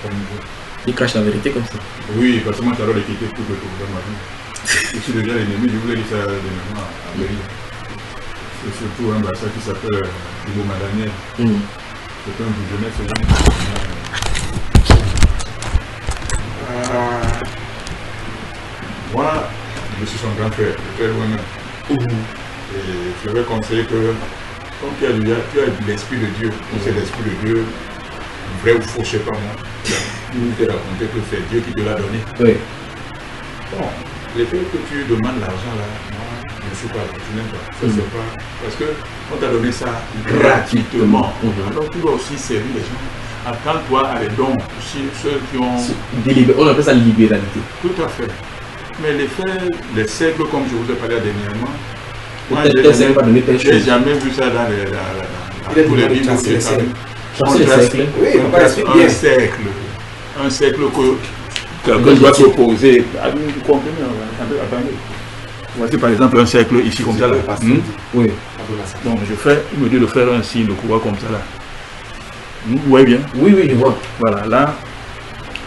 comme vous. Il crache la vérité comme ça. Oui, parce que moi, tout à l'heure, j'ai quitté tout le tour de ma vie. Je suis déjà l'ennemi, je voulais dire ça dernièrement à Berlin. C'est surtout un bassin qui s'appelle Ibo Madaniel. C'est un bourgeonnet, c'est moi, je suis son grand frère, le frère moi-même. Et je vais conseiller que, comme tu as l'Esprit de Dieu, c'est l'Esprit de Dieu, vrai ou faux, je ne sais pas moi, nous te raconter que c'est Dieu qui te l'a donné. Oui. Bon, le fait que tu demandes l'argent là, moi, je ne suis pas là, je n'aime pas. Ça, c'est pas. Parce qu'on t'a donné ça gratuitement. Alors tu dois aussi servir les gens. Attends-toi à les dons, ceux qui ont. On appelle ça libéralité. Tout à fait. Mais les cercles, comme je vous ai parlé dernièrement, moi, j'ai jamais vu ça dans tous les livres que j'ai parlé. On trace un cercle que quelqu'un doit s'opposer. Vous comprenez? Attendez. Voici par exemple un cercle ici comme ça là. Oui. Donc il me dit de faire un signe de croix comme ça là. Vous voyez bien? Oui, je vois. Voilà, là,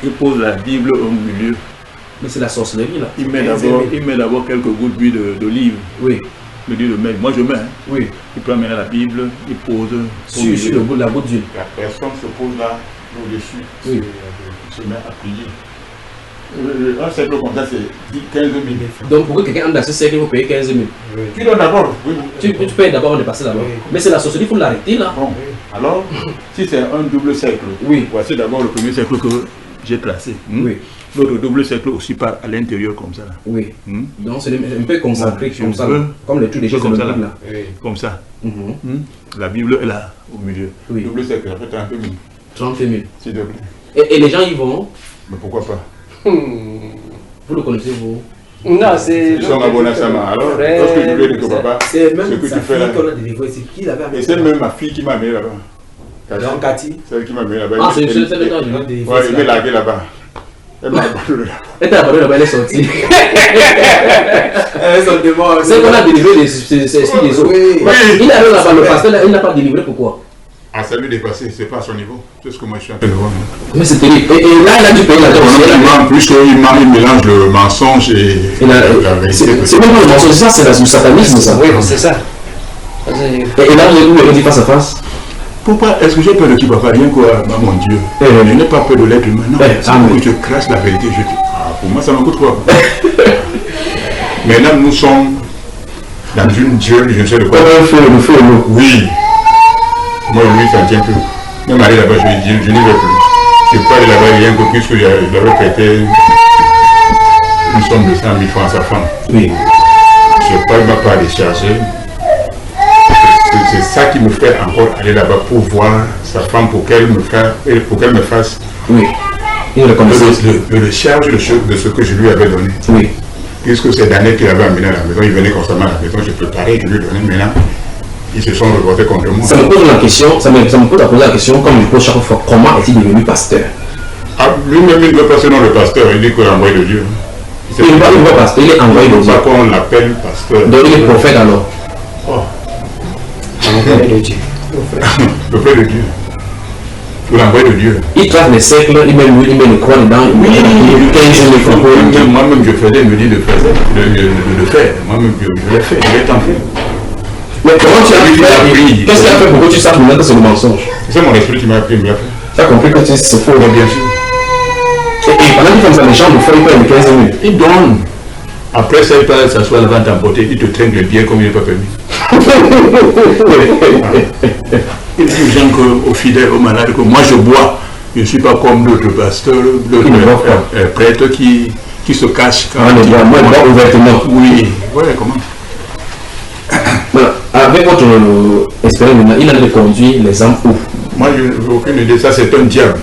il pose la Bible au milieu. Mais c'est la sorcellerie là. Il met d'abord quelques gouttes d'huile d'olive. Oui. Il me dit de mettre. Moi je mets. Hein. Oui. Il prend maintenant la Bible, il pose. Sur la goutte d'huile. La personne se pose là, au-dessus. Oui. Il se met à prier. Un cercle comme ça, c'est 15 000. Donc pour que quelqu'un entre dans ce cercle, il faut payer 15 000. Oui. Tu donnes d'abord. Oui. Tu payes d'abord avant de passer là-bas. Oui. Mais c'est la sorcellerie, il faut l'arrêter là. Bon. Alors, si c'est un double cercle, oui. Voici d'abord le premier cercle que j'ai tracé. Oui. L'autre double cercle aussi part à l'intérieur comme ça. Là. Oui. Donc c'est un peu concentré comme ça. Comme les trucs des choses comme ça. Là. Oui. Comme ça. La Bible est là, au milieu. Oui. Double cercle, ça fait 30 000. 30 000. S'il te plaît. Et les gens y vont? Mais pourquoi pas? Vous le connaissez, vous? Non, c'est. Ils sont abonnés à ça. Alors, lorsque je voulais dire que papa, c'est même ce que sa tu fais là. qu'on a délivré, c'est qui l'avait amené. Et c'est même ma fille qui m'a amené là-bas. Donc, Cathy. Celle qui m'a amené là-bas. Ah, c'est le temps du monde délivré. Ouais, il m'a largué là-bas. Elle m'a abandonné là-bas. Elle t'a abandonné là-bas, elle est sortie. C'est qu'on a délivré les esprits des autres. Oui. Il arrive là-bas, le pasteur, il n'a pas délivré, pourquoi? Ah, ça lui dépassé, c'est pas à son niveau. C'est ce que moi je suis en train de voir. Mais c'est terrible. Et là, il a dû payer la dette. En plus, il mélange le mensonge et la vérité. C'est même pas le mensonge, ça, c'est le satanisme, ça. Oui, c'est ça. Et là, vous me dit face à face. Pourquoi est-ce que j'ai peur de qui, papa? Rien quoi, mon Dieu. Je n'ai pas peur de l'être humain. Non, si je crache la vérité, je dis, pour moi, ça me coûte quoi? Maintenant, nous sommes dans une Dieu, je ne sais de quoi. Le feu, oui. Moi, lui, ça ne tient plus. Même aller là-bas, je n'y vais plus. Je peux aller là-bas, rien que puisque j'avais prêté une somme de 100 000 francs à sa femme. Oui. Je ne peux pas décharger. C'est ça qui me fait encore aller là-bas pour voir sa femme, pour qu'elle me fasse oui. le charge de ce que je lui avais donné. Oui. Puisque ces derniers qu'il avait amené à la maison, il venait constamment à la maison, je préparais, je lui donnais maintenant. Ils se sont reportés contre moi. Ça me pose la question, ça me pose à poser la question, comme je pose chaque fois, comment est-il devenu pasteur? Ah, lui-même, il ne veut pas se nom le pasteur, il dit qu'il est envoyé de Dieu. Il n'est pas pasteur, il est envoyé de Dieu. C'est pas qu'on l'appelle pasteur. Donc il est prophète alors. Oh. Envoyé de Dieu. Le frère de Dieu. Ou l'envoyé de Dieu. Il trace les cercles, il met le croix dedans, il met 15 000 moi-même, je faisais, il me dit de faire. Moi-même, je l'ai fait, je l'ai tenté. Mais comment tu as fait? Qu'est-ce qu'il a fait pour que tu saches maintenant que c'est le mensonge? C'est mon esprit qui m'a appris, il me l'a fait. Tu as compris que c'est faux? Bien sûr. Et pendant qu'il fait ça, les gens, il paye les 15 000. Il donne. Après ça, il peut s'asseoir devant t'emporter, il te traîne le bien comme il n'est pas permis. Il dit aux gens, aux fidèles, aux malades, que moi je bois. Je ne suis pas comme d'autres pasteurs, d'autres prêtres qui se cachent. Moi, je bois ouvertement. Oui, ouais, comment? Voilà. Avec votre expérience, il a conduit les âmes où? Moi, je n'ai aucune idée. Ça, c'est un diable.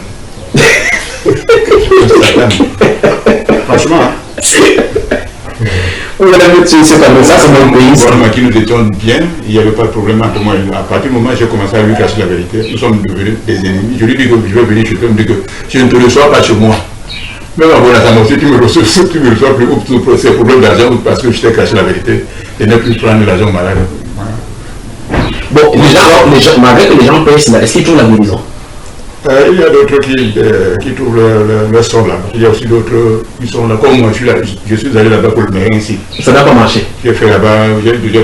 Franchement, hein? Ça, c'est mon pays. Qui nous étions bien, il n'y avait pas de problème entre moi et lui. À partir du moment où j'ai commencé à lui cacher la vérité, nous sommes devenus des ennemis. Je lui dis que je vais venir chez toi, il me dit que je ne te reçois pas chez moi. Même avant la Samosie, tu me reçois plus pour ces problèmes d'argent parce que je t'ai caché la vérité et ne plus prendre l'argent malade. Bon, malgré que les gens payent cela, est-ce qu'ils trouvent la guérison? Il y a d'autres qui trouvent leur sort là. Il y a aussi d'autres qui sont là. Comme moi, je suis allé là-bas pour le mérite ici. Ça n'a pas marché. J'ai fait là-bas, j'ai déjà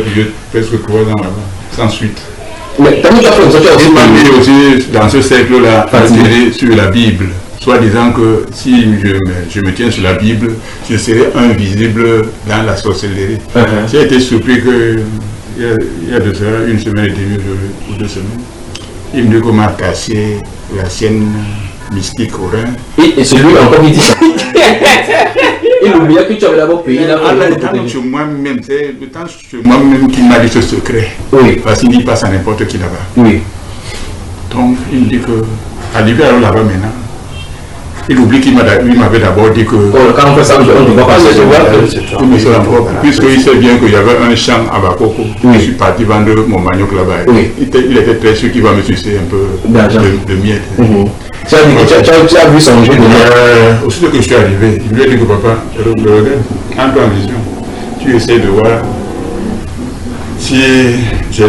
presque 3 ans là-bas, sans suite. Mais t'as déjà fait une sorte Il m'a mis aussi dans ce cercle-là sur la Bible. Soit disant que si je me tiens sur la Bible, je serai invisible dans la sorcellerie. J'ai été surpris que il y a de cela 1 semaine et demie ou 2 semaines. Il me dit qu'on m'a caché la chaîne mystique au Rhin. Et celui encore qui dit ça. Il oubliait que tu avais d'abord payé la chez moi-même, c'est le temps chez moi-même qui m'a dit ce secret. Oui. Parce qu'il dit pas à n'importe qui là-bas. Oui. Donc il me dit que, arrivé là-bas maintenant, il oublie qu'il m'avait d'abord dit que... Quand on fait ça, on ne doit pas se voir. Puisqu'il sait bien qu'il y avait un champ à Bakoko, je suis parti vendre mon manioc là-bas. Oui. Il était très sûr qu'il va me sucer un peu de miette. Tu as vu son jeu de aussitôt que je suis arrivé, il lui a dit que papa, regarde, entre en vision, tu essaies de voir si j'ai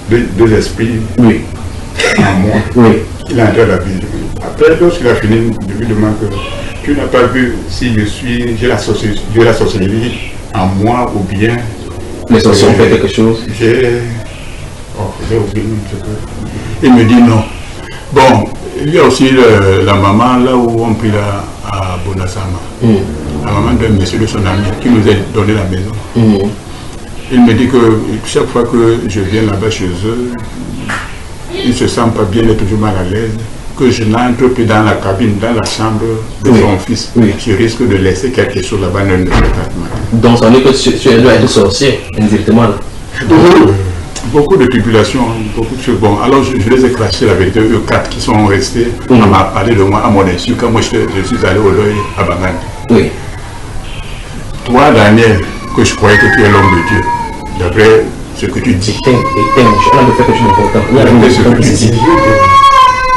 deux esprits en moi. Oui. Il a entré à la vision. Après, lorsqu'il a fini, je lui demande que tu n'as pas vu si j'ai la sorcellerie en moi ou bien... Les sorciers ont fait quelque chose. J'ai oublié un petit peu. Il me dit non. Bon, il y a aussi la maman là où on prie là à Bonasama. La maman d'un monsieur de son ami qui nous a donné la maison. Il me dit que chaque fois que je viens là-bas chez eux, il ne se sent pas bien, il est toujours mal à l'aise. Que je n'entre plus dans la cabine, dans la chambre de son fils. Je risque de laisser quelque chose là-bas. Donc ça veut dire que tu dois être sorcier indirectement là. Beaucoup de tribulations, beaucoup de choses. Bon, alors je les ai crachés la vérité, eux 4 qui sont restés. On m'a parlé de moi à mon insu quand moi je suis allé au deuil à Bangan. Oui. Toi, Daniel, que je croyais que tu es l'homme de Dieu, d'après ce que tu dis. Je suis de faire quelque chose d'important.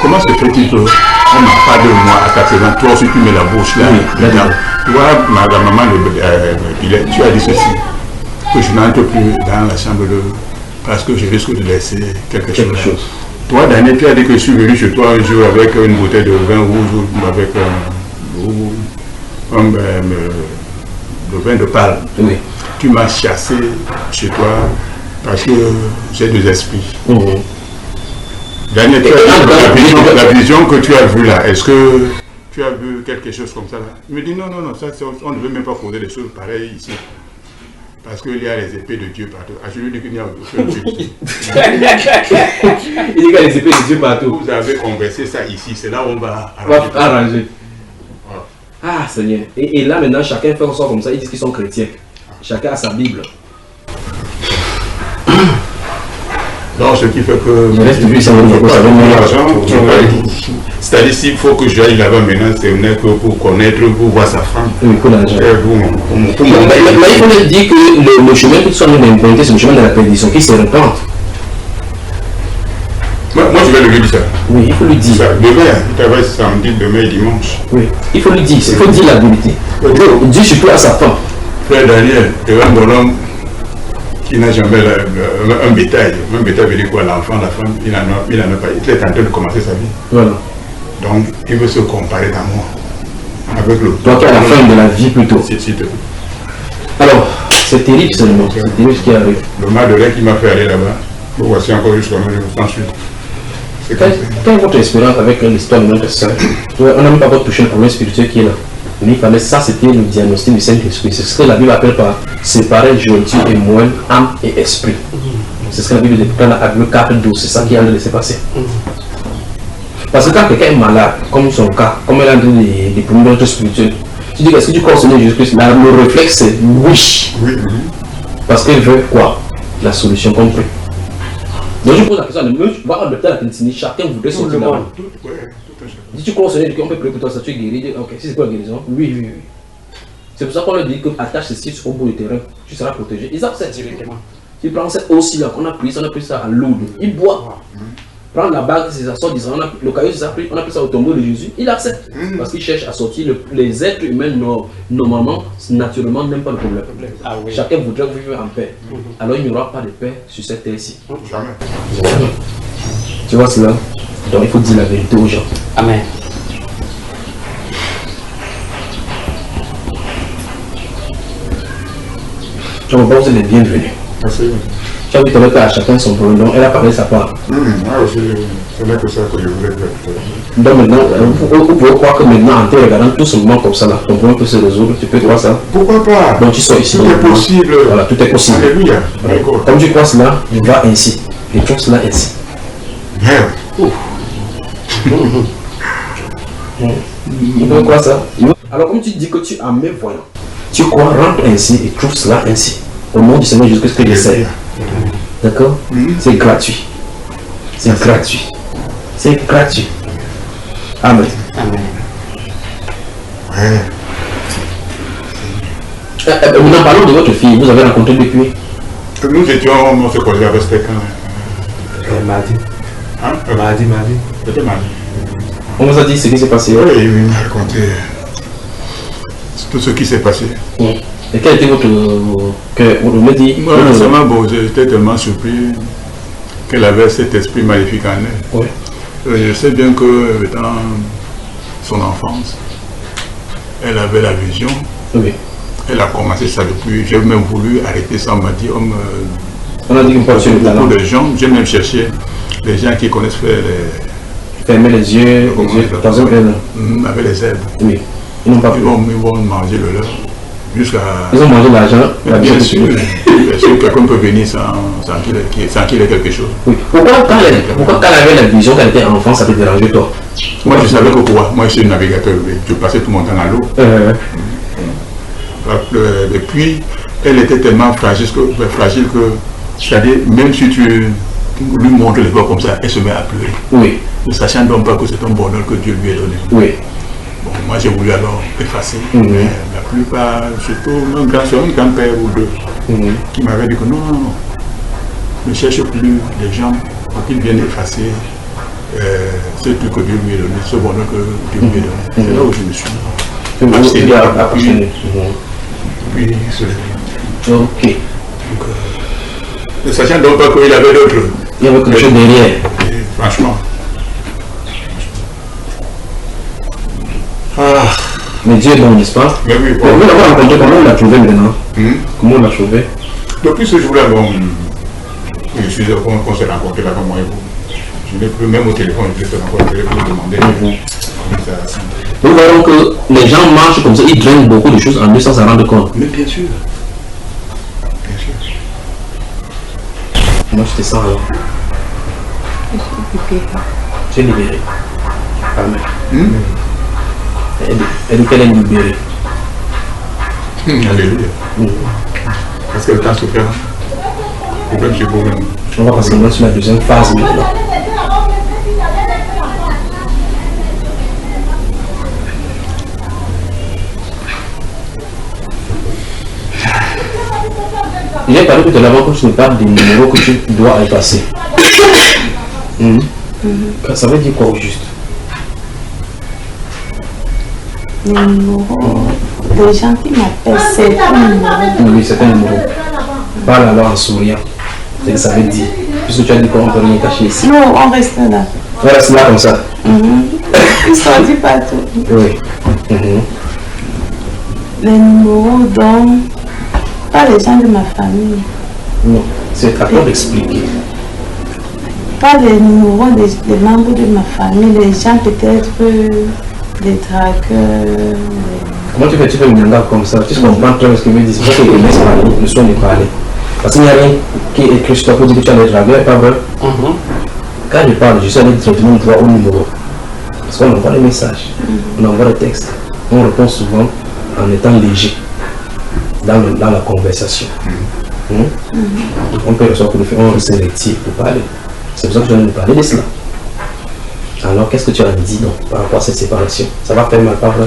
Comment se fait-il qu'on n'a pas de moi à 80 ans, toi aussi tu mets la bouche là, toi, la maman de Pilet, tu as dit ceci, que je n'entre plus dans la chambre de... parce que je risque de laisser quelque chose. Toi, Daniel, tu as dit que je suis venu chez toi un jour avec une bouteille de vin rouge ou avec le vin de palme. Oui. Tu m'as chassé chez toi parce que j'ai 2 esprits. Daniel, la vision que tu as vue là, est-ce que tu as vu quelque chose comme ça là? Il me dit non, ça, on ne veut même pas poser des choses pareilles ici. Parce qu'il y a les épées de Dieu partout. Je lui dis qu'il n'y a aucun Dieu ici. Il dit qu'il y a les épées de Dieu partout. Vous avez conversé ça ici, c'est là où on va arranger. Ah Seigneur. Et là maintenant, chacun fait en sorte comme ça, ils disent qu'ils sont chrétiens. Chacun a sa Bible. Donc, ce qui fait que... C'est-à-dire s'il faut que j'aille là-bas maintenant, c'est pour connaître, pour voir sa femme. Oui, pour l'argent. Mais il faut dire que le chemin que tu sois d'impointer, c'est le chemin de la perdition qui se répand. Moi, je vais lui dire ça. Oui, il faut lui dire. Demain, il travaille samedi, demain et dimanche. Oui, il faut lui dire. Il faut dire la vérité. Dieu surtout à sa femme. Frère Daniel, tu es un bonhomme qui n'a jamais un bétail. Un bétail veut dire quoi? L'enfant, la femme, il n'en a pas. Il est en train de commencer sa vie. Voilà. Donc, il veut se comparer à moi. Avec le... Donc, à la fin de la vie plutôt. Alors, c'est terrible seulement. C'est terrible ce qui arrive. Le mal de l'air qui m'a fait aller là-bas. Voici encore jusqu'à maintenant, je me sens suite. Quelle est votre expérience avec l'histoire de notre soeur? On n'a même pas touché le problème spirituel qui est là. Mais il fallait, ça c'était le diagnostic du Saint-Esprit. C'est ce que la Bible appelle par séparer Joël et moelle, âme et esprit. C'est ce que la Bible déclare dans Acte 4:12, c'est ça qui a laissé passer. Parce que quand quelqu'un est malade, comme son cas, comme elle a des problèmes d'autres spirituels, tu dis est-ce que tu crois au Seigneur Jésus-Christ? Le réflexe c'est oui. Parce qu'elle veut quoi? La solution compris. Donc je pose la question, même tu vas adopter la clinicité, chacun voudrait sortir là-bas. Si tu crois au Seigneur Jésus-Christ, on peut prier pour toi, ça tu es guéri. Ok, si c'est pas la guérison, oui. C'est pour ça qu'on leur dit que attache ces sites au bout du terrain, tu seras protégé. Ils acceptent directement. Tu prends cette aussi là qu'on a pris ça à l'eau. Il boit. Prendre la bague, c'est ça sort d'Israël, le caillou, on a pris ça au tombeau de Jésus, il accepte. Parce qu'il cherche à sortir. Les êtres humains, normalement, naturellement, n'aiment pas le problème. Ah, oui. Chacun voudrait vivre en paix. Alors il n'y aura pas de paix sur cette terre-ci. Jamais. Tu vois cela? Donc il faut dire la vérité aux gens. Amen. Je me pense que vous êtes bienvenus. Merci. Tu as vu tout à chacun son problème, donc elle a parlé sa part. Moi aussi, ce n'est que ça que je voulais dire. Donc maintenant, vous pouvez croire que maintenant, en te regardant tout simplement comme ça, là, ton problème peut se résoudre, tu peux croire ça? Pourquoi pas? Donc tu sors ici. Tout est possible. Voilà, tout est possible. Alléluia. Comme tu crois cela, il va ainsi. Et trouve cela ainsi. Merde. Il peut croire ça. Alors comme tu dis que tu as mes voyants, tu crois, rentre ainsi et trouve cela ainsi. Au nom du Seigneur Jésus-Christ que je sais. D'accord? C'est gratuit. C'est gratuit. C'est gratuit. Amen. Amen. Maintenant, parlons de votre fille. Vous avez rencontré depuis? Nous étions, on se connaissait avec quelqu'un. Mardi. Mardi. C'était mardi. On vous a dit ce qui s'est passé? Oui, il m'a raconté tout ce qui s'est passé. Et quel était votre... on me dit... Moi, récemment, j'étais tellement surpris qu'elle avait cet esprit maléfique en elle. Oui. Je sais bien que dans son enfance, elle avait la vision. Oui. Elle a commencé ça depuis. J'ai même voulu arrêter ça. On m'a dit, on a dit qu'on peut sur le talent. Beaucoup de gens, j'ai même cherché les gens qui connaissent faire les... Fermer les yeux, dans un avec les herbes. Oui. Ils n'ont pas pu. Ils vont manger le leur. Jusqu'à... Ils ont mangé l'argent. Bien sûr. Quelqu'un peut venir sans qu'il ait quelque chose. Oui. Pourquoi quand elle avait la vision qu'elle était enfant, ça te dérangeait toi? Moi je savais pourquoi. Moi je suis navigateur, je passais tout mon temps à l'eau. Depuis, elle était tellement fragile que c'est-à-dire, même si tu lui montres les doigts comme ça, elle se met à pleurer. Oui. Ne sachant donc pas que c'est un bonheur que Dieu lui a donné. Oui. Bon, moi j'ai voulu alors effacer, mais la plupart, surtout un grand-père ou deux, qui m'avaient dit que non, ne cherche plus les gens quand ils viennent effacer ce truc que Dieu lui a donné, ce bonheur que Dieu lui a donné. C'est là où je me suis abstenu. Puis se lever. Ok. Ne sachant donc pas qu'il avait d'autres. Il y avait quelque chose derrière. Franchement. Mais Dieu est bon, n'est-ce pas? Mais oui, bon. Vous l'avez rencontré, comment on l'a trouvé maintenant? Comment on l'a trouvé? Depuis ce jour-là, je suis heureux qu'on s'est rencontré là comme moi et vous. Je n'ai plus, même au téléphone, je l'ai rencontré pour vous demander. Nous voyons que les gens marchent comme ça, ils drainent beaucoup de choses en eux sans s'en rendre compte. Mais bien sûr. Bien sûr. Moi je te sens alors. Tu es libéré. Amen. Elle dit qu'elle est libérée. Alléluia. Parce qu'elle t'a souffert. Problème chez vous-même. On va passer sur la deuxième phase maintenant. J'ai parlé tout à l'heure que tu me parles des numéros que tu dois effacer. Ça veut dire quoi au juste? Les numéros, les gens qui m'appellent, c'est un numéro. Oui, c'est un numéro. Parle alors en souriant. C'est ce que ça veut dire. Puisque tu as dit qu'on ne peut rien cacher ici. Non, on reste là. On reste là comme ça. Ils ne sont dit pas tout. Oui. Les numéros dont pas les gens de ma famille. Non, c'est à toi d'expliquer. Pas les numéros des membres de ma famille, les gens peut-être des traqueurs. Comment tu fais le nyanga comme ça? Tu comprends très bien ce que me dit. C'est pas que je laisse parler, le soin n'est pas allé. Parce qu'il n'y a rien qui est écrit sur toi pour dire que tu es allé draguer, pas vrai? Quand je parle, je suis allé directement droit au numéro. Parce qu'on envoie les messages, on envoie les textes. On répond souvent en étant léger dans la conversation. On peut recevoir pour le faire, on reste sélectif pour parler. C'est pour ça que je viens de parler de cela. Alors qu'est-ce que tu as dit donc par rapport à cette séparation? Ça va faire mal, pas vrai?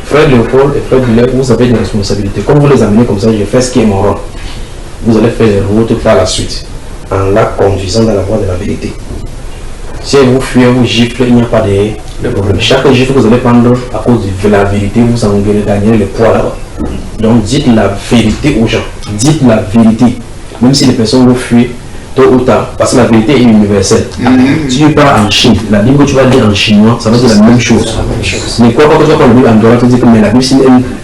Frère Léopold et frère Guillet, vous avez une responsabilité. Comme vous les amenez comme ça, je fais ce qui est mon rôle. Vous allez faire les routes par la suite, en la conduisant dans la voie de la vérité. Si vous fuyez, vous giflez, il n'y a pas de problème. Chaque gifle que vous allez prendre à cause de la vérité, vous en gagnez le poids là-bas. Donc dites la vérité aux gens. Dites la vérité. Même si les personnes vous fuient, tôt ou tard, parce que la vérité est universelle. Si tu pars en Chine, la Bible que tu vas lire en chinois, ça va dire la même chose. Mais quoi que tu vas prendre la Bible en Douala, tu dis que mais la Bible,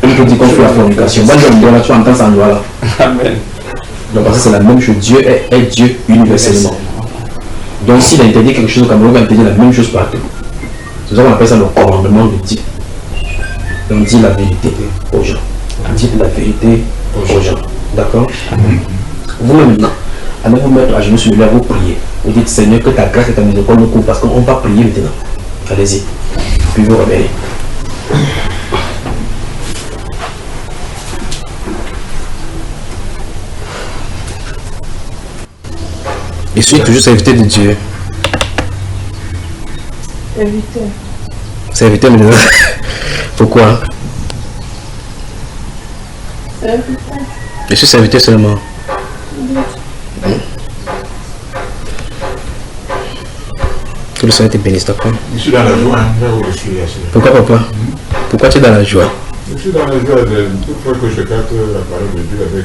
elle te dit qu'on fait la fornication. Va dire en Douala, tu entends ça en Douala. Amen. Donc parce que c'est la même chose. Dieu est Dieu universellement. Donc s'il interdit quelque chose au Cameroun, il va interdire la même chose partout. C'est ça qu'on appelle ça le commandement de Dieu. Donc dis la vérité aux gens. Dites la vérité aux gens. D'accord? Vous-même maintenant, allez vous mettre à genoux sur le lèvre, vous priez. Vous dites Seigneur, que ta grâce et ta miséricorde nous couvrent parce qu'on va prier maintenant. Allez-y. Puis vous revenez. Je suis toujours serviteur de Dieu. Serviteur. Serviteur, mais pourquoi? Serviteur. Je suis serviteur seulement. Que le Seigneur te bénisse, d'accord? Je suis dans la joie, là où je suis. Pourquoi, papa? Pourquoi tu es dans la joie? Je suis dans la joie de toute fois que je capte la parole de Dieu avec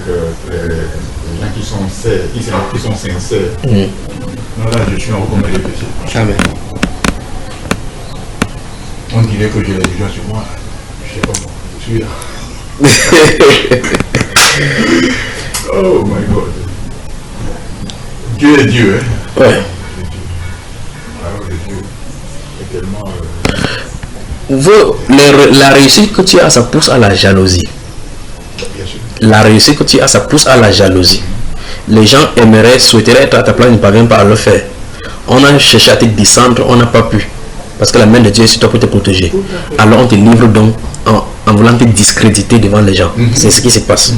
les gens qui sont sincères. Non, là, je suis en recommandé de péché. Amen. On dirait que j'ai les gens sur moi. Je sais pas moi. Je suis là. Oh my God. Dieu est Dieu, hein? Ouais. La réussite que tu as, ça pousse à la jalousie. La réussite que tu as, ça pousse à la jalousie. Les gens souhaiteraient être à ta place, ils ne parviennent pas à le faire. On a cherché à te descendre, on n'a pas pu. Parce que la main de Dieu est sur toi pour te protéger. Alors on te livre donc en voulant te discréditer devant les gens. C'est ce qui se passe.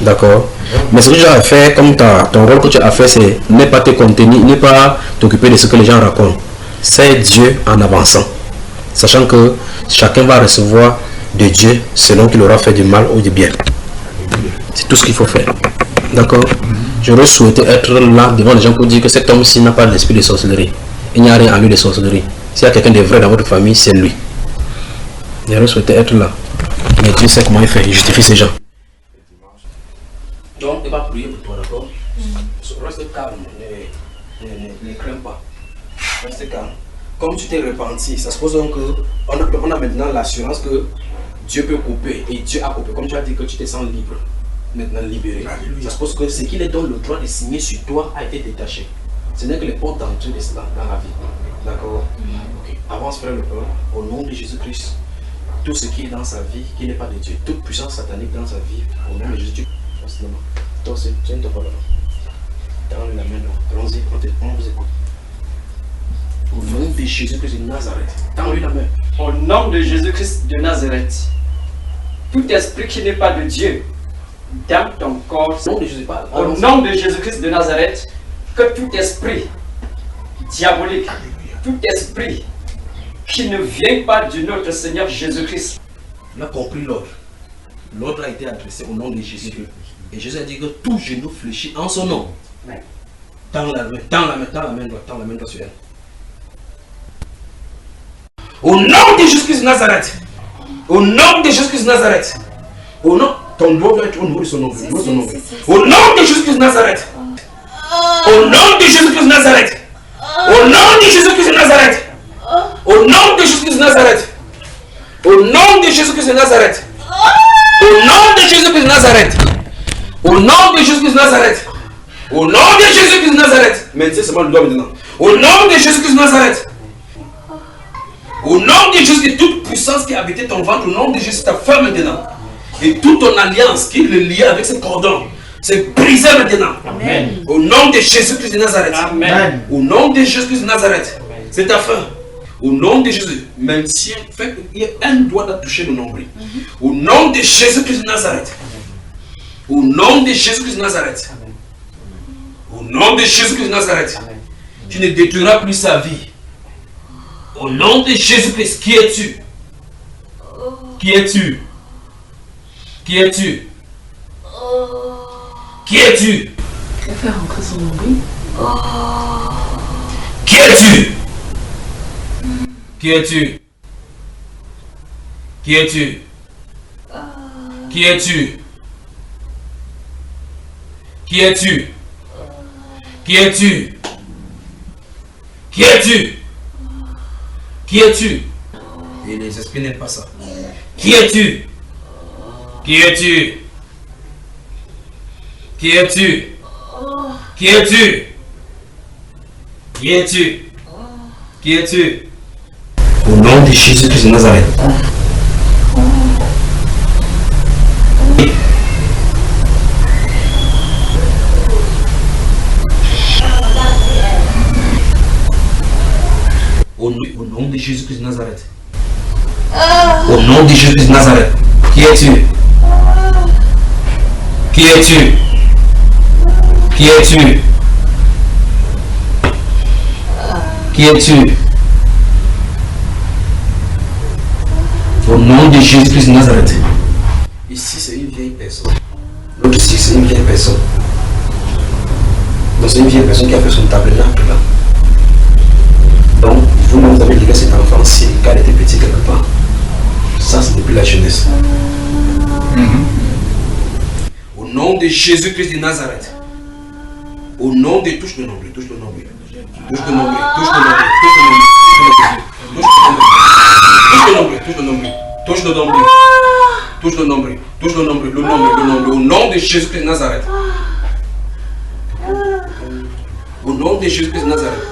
D'accord? Mais ce que tu as fait, comme ton rôle que tu as fait, c'est ne pas te contenir, ne pas t'occuper de ce que les gens racontent. C'est Dieu en avançant. Sachant que chacun va recevoir de Dieu selon qu'il aura fait du mal ou du bien. C'est tout ce qu'il faut faire. D'accord? J'aurais souhaité être là devant les gens pour dire que cet homme-ci n'a pas l'esprit de sorcellerie. Il n'y a rien en lui de sorcellerie. S'il y a quelqu'un de vrai dans votre famille, c'est lui. J'aurais souhaité être là. Mais Dieu sait comment il fait. Il justifie ces gens. Donc, il va prier pour toi, d'accord? Reste calme. Ne crains pas. Reste calme. Comme tu t'es repenti, ça suppose donc qu'on a maintenant l'assurance que Dieu peut couper. Et Dieu a coupé. Comme tu as dit que tu te sens libre. Maintenant libéré. Ça suppose que ce qu'il est donne le droit de signer sur toi a été détaché. Ce n'est que les portes d'entrée de cela dans la vie. D'accord? Okay. Avance, frère le peuple. Au nom de Jésus-Christ, tout ce qui est dans sa vie, qui n'est pas de Dieu, toute puissance satanique dans sa vie, au nom de Jésus, toi aussi, tiens-toi pas là. Tends-lui la main là. Allons-y, on vous écoute. Au nom de Jésus-Christ de Nazareth, tends-lui la main. Au nom de Jésus-Christ de Nazareth, tout esprit qui n'est pas de Dieu, dans ton corps, au nom de Jésus-Christ de Nazareth, que tout esprit diabolique, tout esprit qui ne vient pas de notre Seigneur Jésus-Christ. On a compris l'ordre. L'ordre a été adressé au nom de Jésus-Christ. Et Jésus a dit que tout genou fléchit en son nom. Tends la main, tends la main, tends la main droite, tends la main droite sur elle. Au nom de Jésus-Christ de Nazareth. Au nom de Jésus-Christ de Nazareth. Au nom, ton doigt doit être au niveau de son nom. Au nom de Jésus-Christ de Nazareth. Au nom de Jésus-Christ de Nazareth. Au nom de Jésus-Christ de Nazareth. Au nom de Jésus-Christ de Nazareth. Au nom de Jésus-Christ de Nazareth. Au nom de Jésus-Christ de Nazareth. Au nom de Jésus-Christ de Nazareth. Au nom de Jésus-Christ de Nazareth. Mais c'est seulement le doigt maintenant. Au nom de Jésus-Christ de Nazareth. Au nom de Jésus, toute puissance qui a habité ton ventre, au nom de Jésus, ta femme maintenant. Et toute ton alliance qui le liait avec ce cordon, c'est brisé maintenant. Amen. Au nom de Jésus-Christ de Nazareth. Amen. Au nom de Jésus-Christ de Nazareth. C'est ta fin. Au nom de Jésus. Même si il y a un doigt à toucher le nombril. Au nom de Jésus-Christ de Nazareth. Au nom de Jésus-Christ de Nazareth. Au nom de Jésus-Christ de Nazareth. Tu ne détruiras plus sa vie. Au nom de Jésus-Christ, qui es-tu? Qui es-tu? Qui es-tu? Qui es-tu? Il va faire rentrer son nombril. Qui es-tu? Qui es-tu? Qui es-tu? Qui es-tu? Qui es-tu? Qui es-tu? Qui es-tu? Qui es-tu? Et les esprits n'aiment pas ça. Qui es-tu? Qui es-tu? Qui es-tu? Qui es-tu? Qui es-tu? Qui es-tu? Au nom de Jésus-Christ de Nazareth. Au nom de Jésus-Christ de Nazareth. Au nom de Jésus-Christ de Nazareth. Qui es-tu? Qui es-tu? Qui es-tu? Qui es-tu? Au nom de Jésus-Christ de Nazareth. Ici, c'est une vieille personne. L'autre ici, c'est une vieille personne. Donc, c'est une vieille personne qui a fait son tabernacle là. Donc, vous-même, vous avez dit que cet enfant-ci, quand elle était petit quelque part. Ça, c'est depuis la jeunesse. Au nom de Jésus-Christ de Nazareth. Au nom de... Touche le nombril, touche le nombril. Touche le nombril, touche le nombril, touche le nombril. Touche le nombril, touche le nombril. Touche le nombril, touche le nombril, le nombril, le nombril. Au nom de Jésus-Christ de Nazareth. Au nom de Jésus-Christ de Nazareth.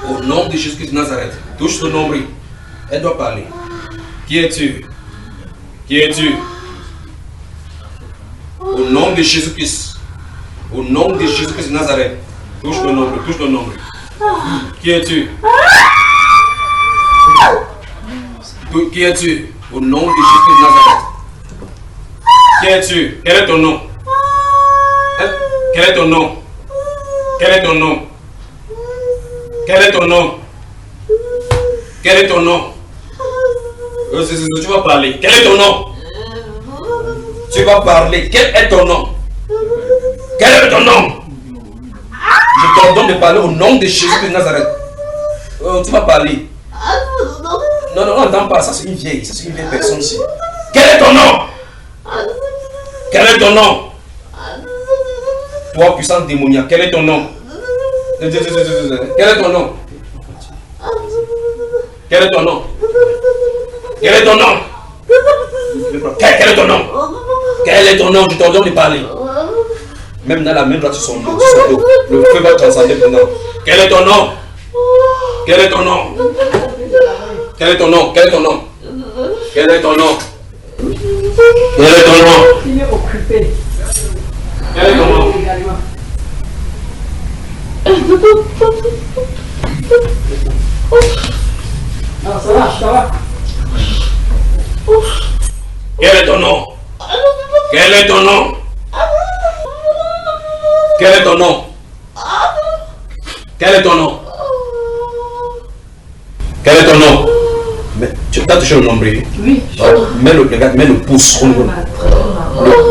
Au nom de Jésus-Christ de Nazareth. Touche le nombril. Elle doit parler. Qui es-tu? Qui es-tu? Au nom de Jésus-Christ. Au nom de Jésus-Christ de Nazareth. Touche le nombril, touche le nombril. Qui es-tu? Qui es-tu? Au nom de Jésus-Christ de Nazareth. Qui es-tu? Quel est ton nom? Quel est ton nom? Quel est ton nom? Quel est ton nom? Quel est ton nom? Tu vas parler. Quel est ton nom? Tu vas parler. Quel est ton nom? Quel est ton nom? Je t'ordonne de parler au nom de Jésus de Nazareth. Tu vas parler. Non, non, on n'entend pas. Ça, c'est une vieille. Ça, c'est une vieille personne ici. Quel est ton nom? Quel est ton nom? Toi, puissant démoniaque, quel est ton nom? Quel est ton nom? Quel est ton nom? Quel est ton nom? Quel est ton nom? Quel est ton nom? Je t'ordonne de parler. Même dans la main droite sur son dos. Le feu va transcender maintenant. Quel est ton nom? Quel est ton nom? Quel est ton nom? Quel est ton nom? Quel est ton nom? Quel est ton nom? Il est occupé. Quel est ton nom? Non, ça va, ça va. Quel est ton nom? Quel est ton nom? Quel est ton nom? Quel est ton nom? Quel est ton nom? Mais tu as touché le nombril? Oui. Mets le pouce au niveau.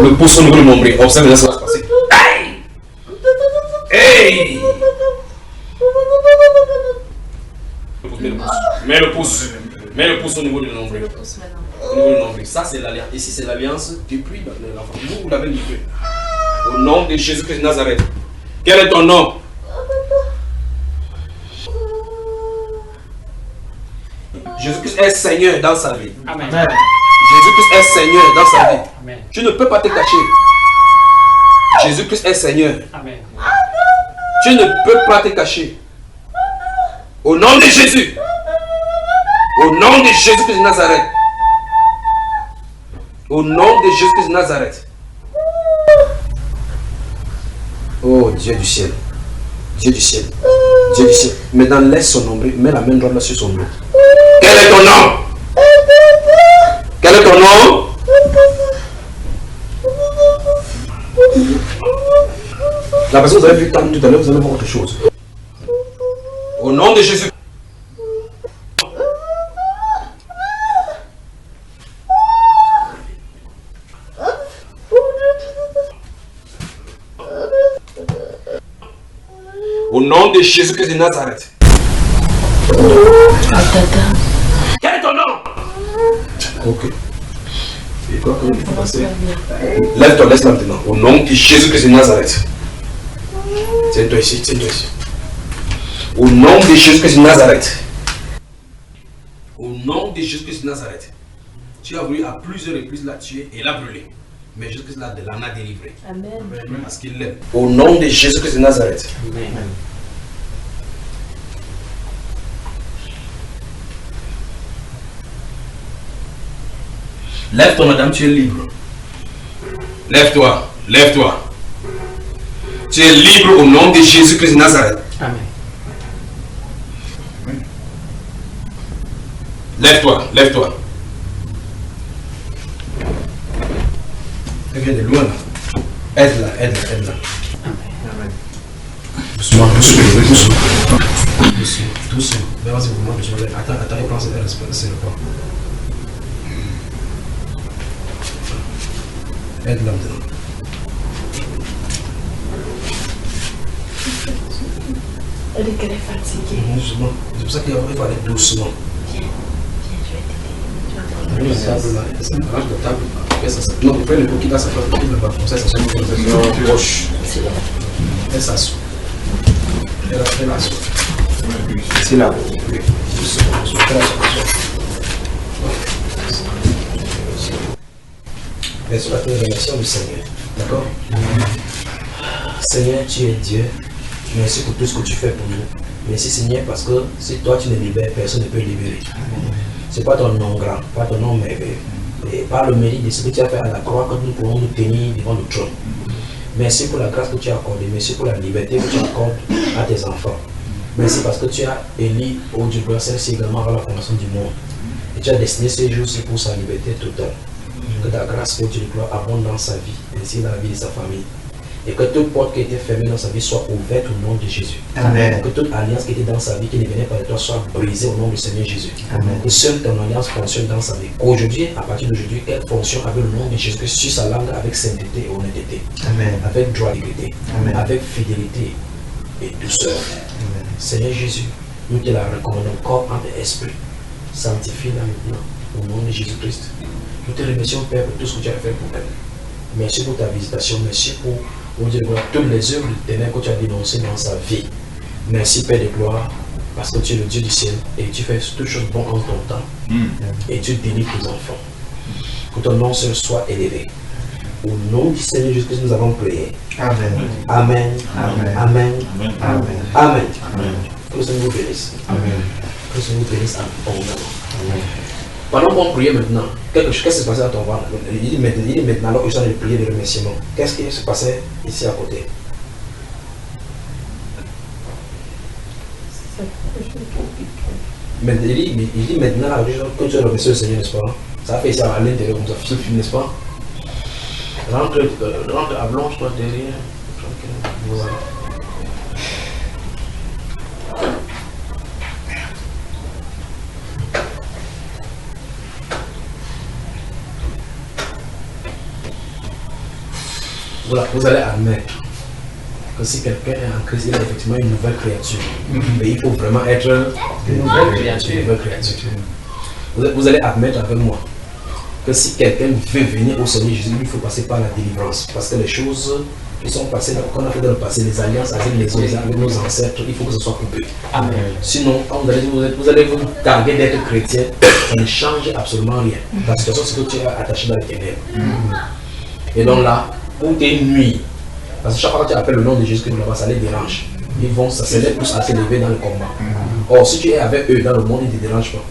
Le pouce au niveau du nombril. Observe là, ça va se passer. Hey! Mets le pouce. Mets le pouce au niveau du nombril. Au niveau du nombril. Ça, c'est l'alliance. Ici, c'est l'alliance depuis l'enfant. Vous l'avez livré. Au nom de Jésus-Christ de Nazareth. Quel est ton nom? Jésus-Christ est Seigneur dans sa vie. Amen. Jésus-Christ est Seigneur dans sa vie. Amen. Tu ne peux pas te cacher. Jésus-Christ est Seigneur. Amen. Tu ne peux pas te cacher. Au nom de Jésus. Au nom de Jésus-Christ de Nazareth. Au nom de Jésus-Christ de Nazareth. Oh Dieu du ciel. Dieu du ciel. Dieu du ciel. Maintenant laisse son nombril. Mets la main droite là sur son nom. Quel est ton nom? Quel est ton nom? La personne que vous avez vu tant tout à l'heure, vous allez voir autre chose. Au nom de Jésus. Au nom de Jésus-Christ de Nazareth. Quel est ton nom? Ok. Et toi, comment tu vas passer? Lève-toi, laisse-la maintenant. Au nom de Jésus-Christ de Nazareth. Tiens-toi ici, tiens-toi ici. Au nom de Jésus-Christ de Nazareth. Au nom de Jésus-Christ de Nazareth. Tu as voulu à plusieurs reprises la tuer et la brûler. Mais Jésus-Christ l'en a délivré. Amen. Parce qu'il l'aime. Au nom de Jésus-Christ de Nazareth. Amen. Lève-toi, madame, tu es libre. Lève-toi, lève-toi. Tu es libre au nom de Jésus-Christ de Nazareth. Amen. Lève-toi, lève-toi. Elle vient de loin là. Aide-la, aide-la, aide-la. Amen. Doucement, doucement, doucement. Doucement, doucement. Vas-y, vous moi, doucement. Attends, attends, il prend ses repas. Aide-la maintenant. Elle dit qu'elle est fatiguée. Doucement. C'est pour ça qu'il faut aller doucement. Viens, je vais t'aider. Tu vas prendre La table là, range la table. Non, vous prenez le pot qui dans sa place, il ne va pas. Comme ça, ça sonne proche. Elle s'assoit. Elle assoit. C'est là. Oui. Doucement, elle s'assoit. Mais sur la révélation du Seigneur. D'accord? Seigneur, tu es Dieu. Merci pour tout ce que tu fais pour nous. Merci Seigneur parce que si toi tu ne libères, personne ne peut libérer. Ce n'est pas ton nom grand, pas ton nom merveilleux. Et par le mérite de ce que tu as fait à la croix, que nous pouvons nous tenir devant le trône. Merci pour la grâce que tu as accordée. Merci pour la liberté que tu accordes à tes enfants. Merci parce que tu as élu au Dieu gloire celle-ci également avant la fondation du monde. Et tu as destiné ce jour-ci pour sa liberté totale. Que ta grâce, au Dieu de gloire, abonde dans sa vie, ainsi dans la vie de sa famille. Et que toute porte qui était fermée dans sa vie soit ouverte au nom de Jésus. Amen. Que toute alliance qui était dans sa vie, qui ne venait pas de toi, soit brisée au nom du Seigneur Jésus. Amen. Que seule ton alliance fonctionne dans sa vie. Qu'aujourd'hui, à partir d'aujourd'hui, qu'elle fonctionne avec le nom de Jésus sur sa langue, avec sainteté et honnêteté. Amen. Avec droiture, Amen. avec fidélité et douceur. Amen. Seigneur Jésus, nous te la recommandons corps, âme et esprit. Sanctifie-la maintenant au nom de Jésus-Christ. Nous te remercions, Père, pour tout ce que tu as fait pour elle. Merci pour ta visitation. Merci pour, oh Dieu de gloire, toutes les œuvres de ténèbres que tu as dénoncées dans sa vie. Merci, Père de gloire, parce que tu es le Dieu du ciel et tu fais toutes choses bonnes en ton temps. Et tu délivres tes enfants. Que ton nom seul soit élevé. Au nom du Seigneur Jésus-Christ, nous avons prié. Amen. Amen. Amen. Amen. Amen. Amen. Amen. Que le Seigneur vous bénisse. Amen. Que le Seigneur vous bénisse abondamment. Amen. Pendant qu'on priait maintenant, qu'est-ce qui se passait à ton ventre? Il dit maintenant, alors que je suis en train de prier de remerciement. Qu'est-ce qui se passait ici à côté? Mais il dit maintenant, là, que tu as remercié le Seigneur, n'est-ce pas? Ça fait ça à l'intérieur, comme ça, n'est-ce pas? Rentre, allonge-toi derrière. Voilà. Voilà, vous allez admettre que si quelqu'un est en Christ, il est effectivement une nouvelle créature. Mais il faut vraiment être une nouvelle créature. Vous allez admettre avec moi que si quelqu'un veut venir au Seigneur Jésus, il faut passer par la délivrance. Parce que les choses qui sont passées, qu'on a fait dans le passé, les alliances avec les autres, avec nos ancêtres, il faut que ce soit coupé. Amen. Sinon, quand vous allez vous targuer d'être chrétien, ça ne change absolument rien. La situation, c'est que tu es attaché dans les ténèbres. Et donc là, pour tes nuits, parce que chaque fois que tu appelles le nom de Jésus, là-bas, ça les dérange. Ils vont, ça les pousse à s'élever dans le combat. Or, si tu es avec eux dans le monde, ils ne te dérangent pas.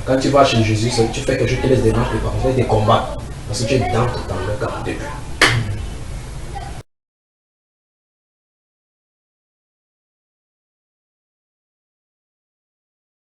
Quand tu vas chez Jésus, tu fais quelque chose qui les dérange, tu vas faire des combats. Parce que tu es dans le cas au début.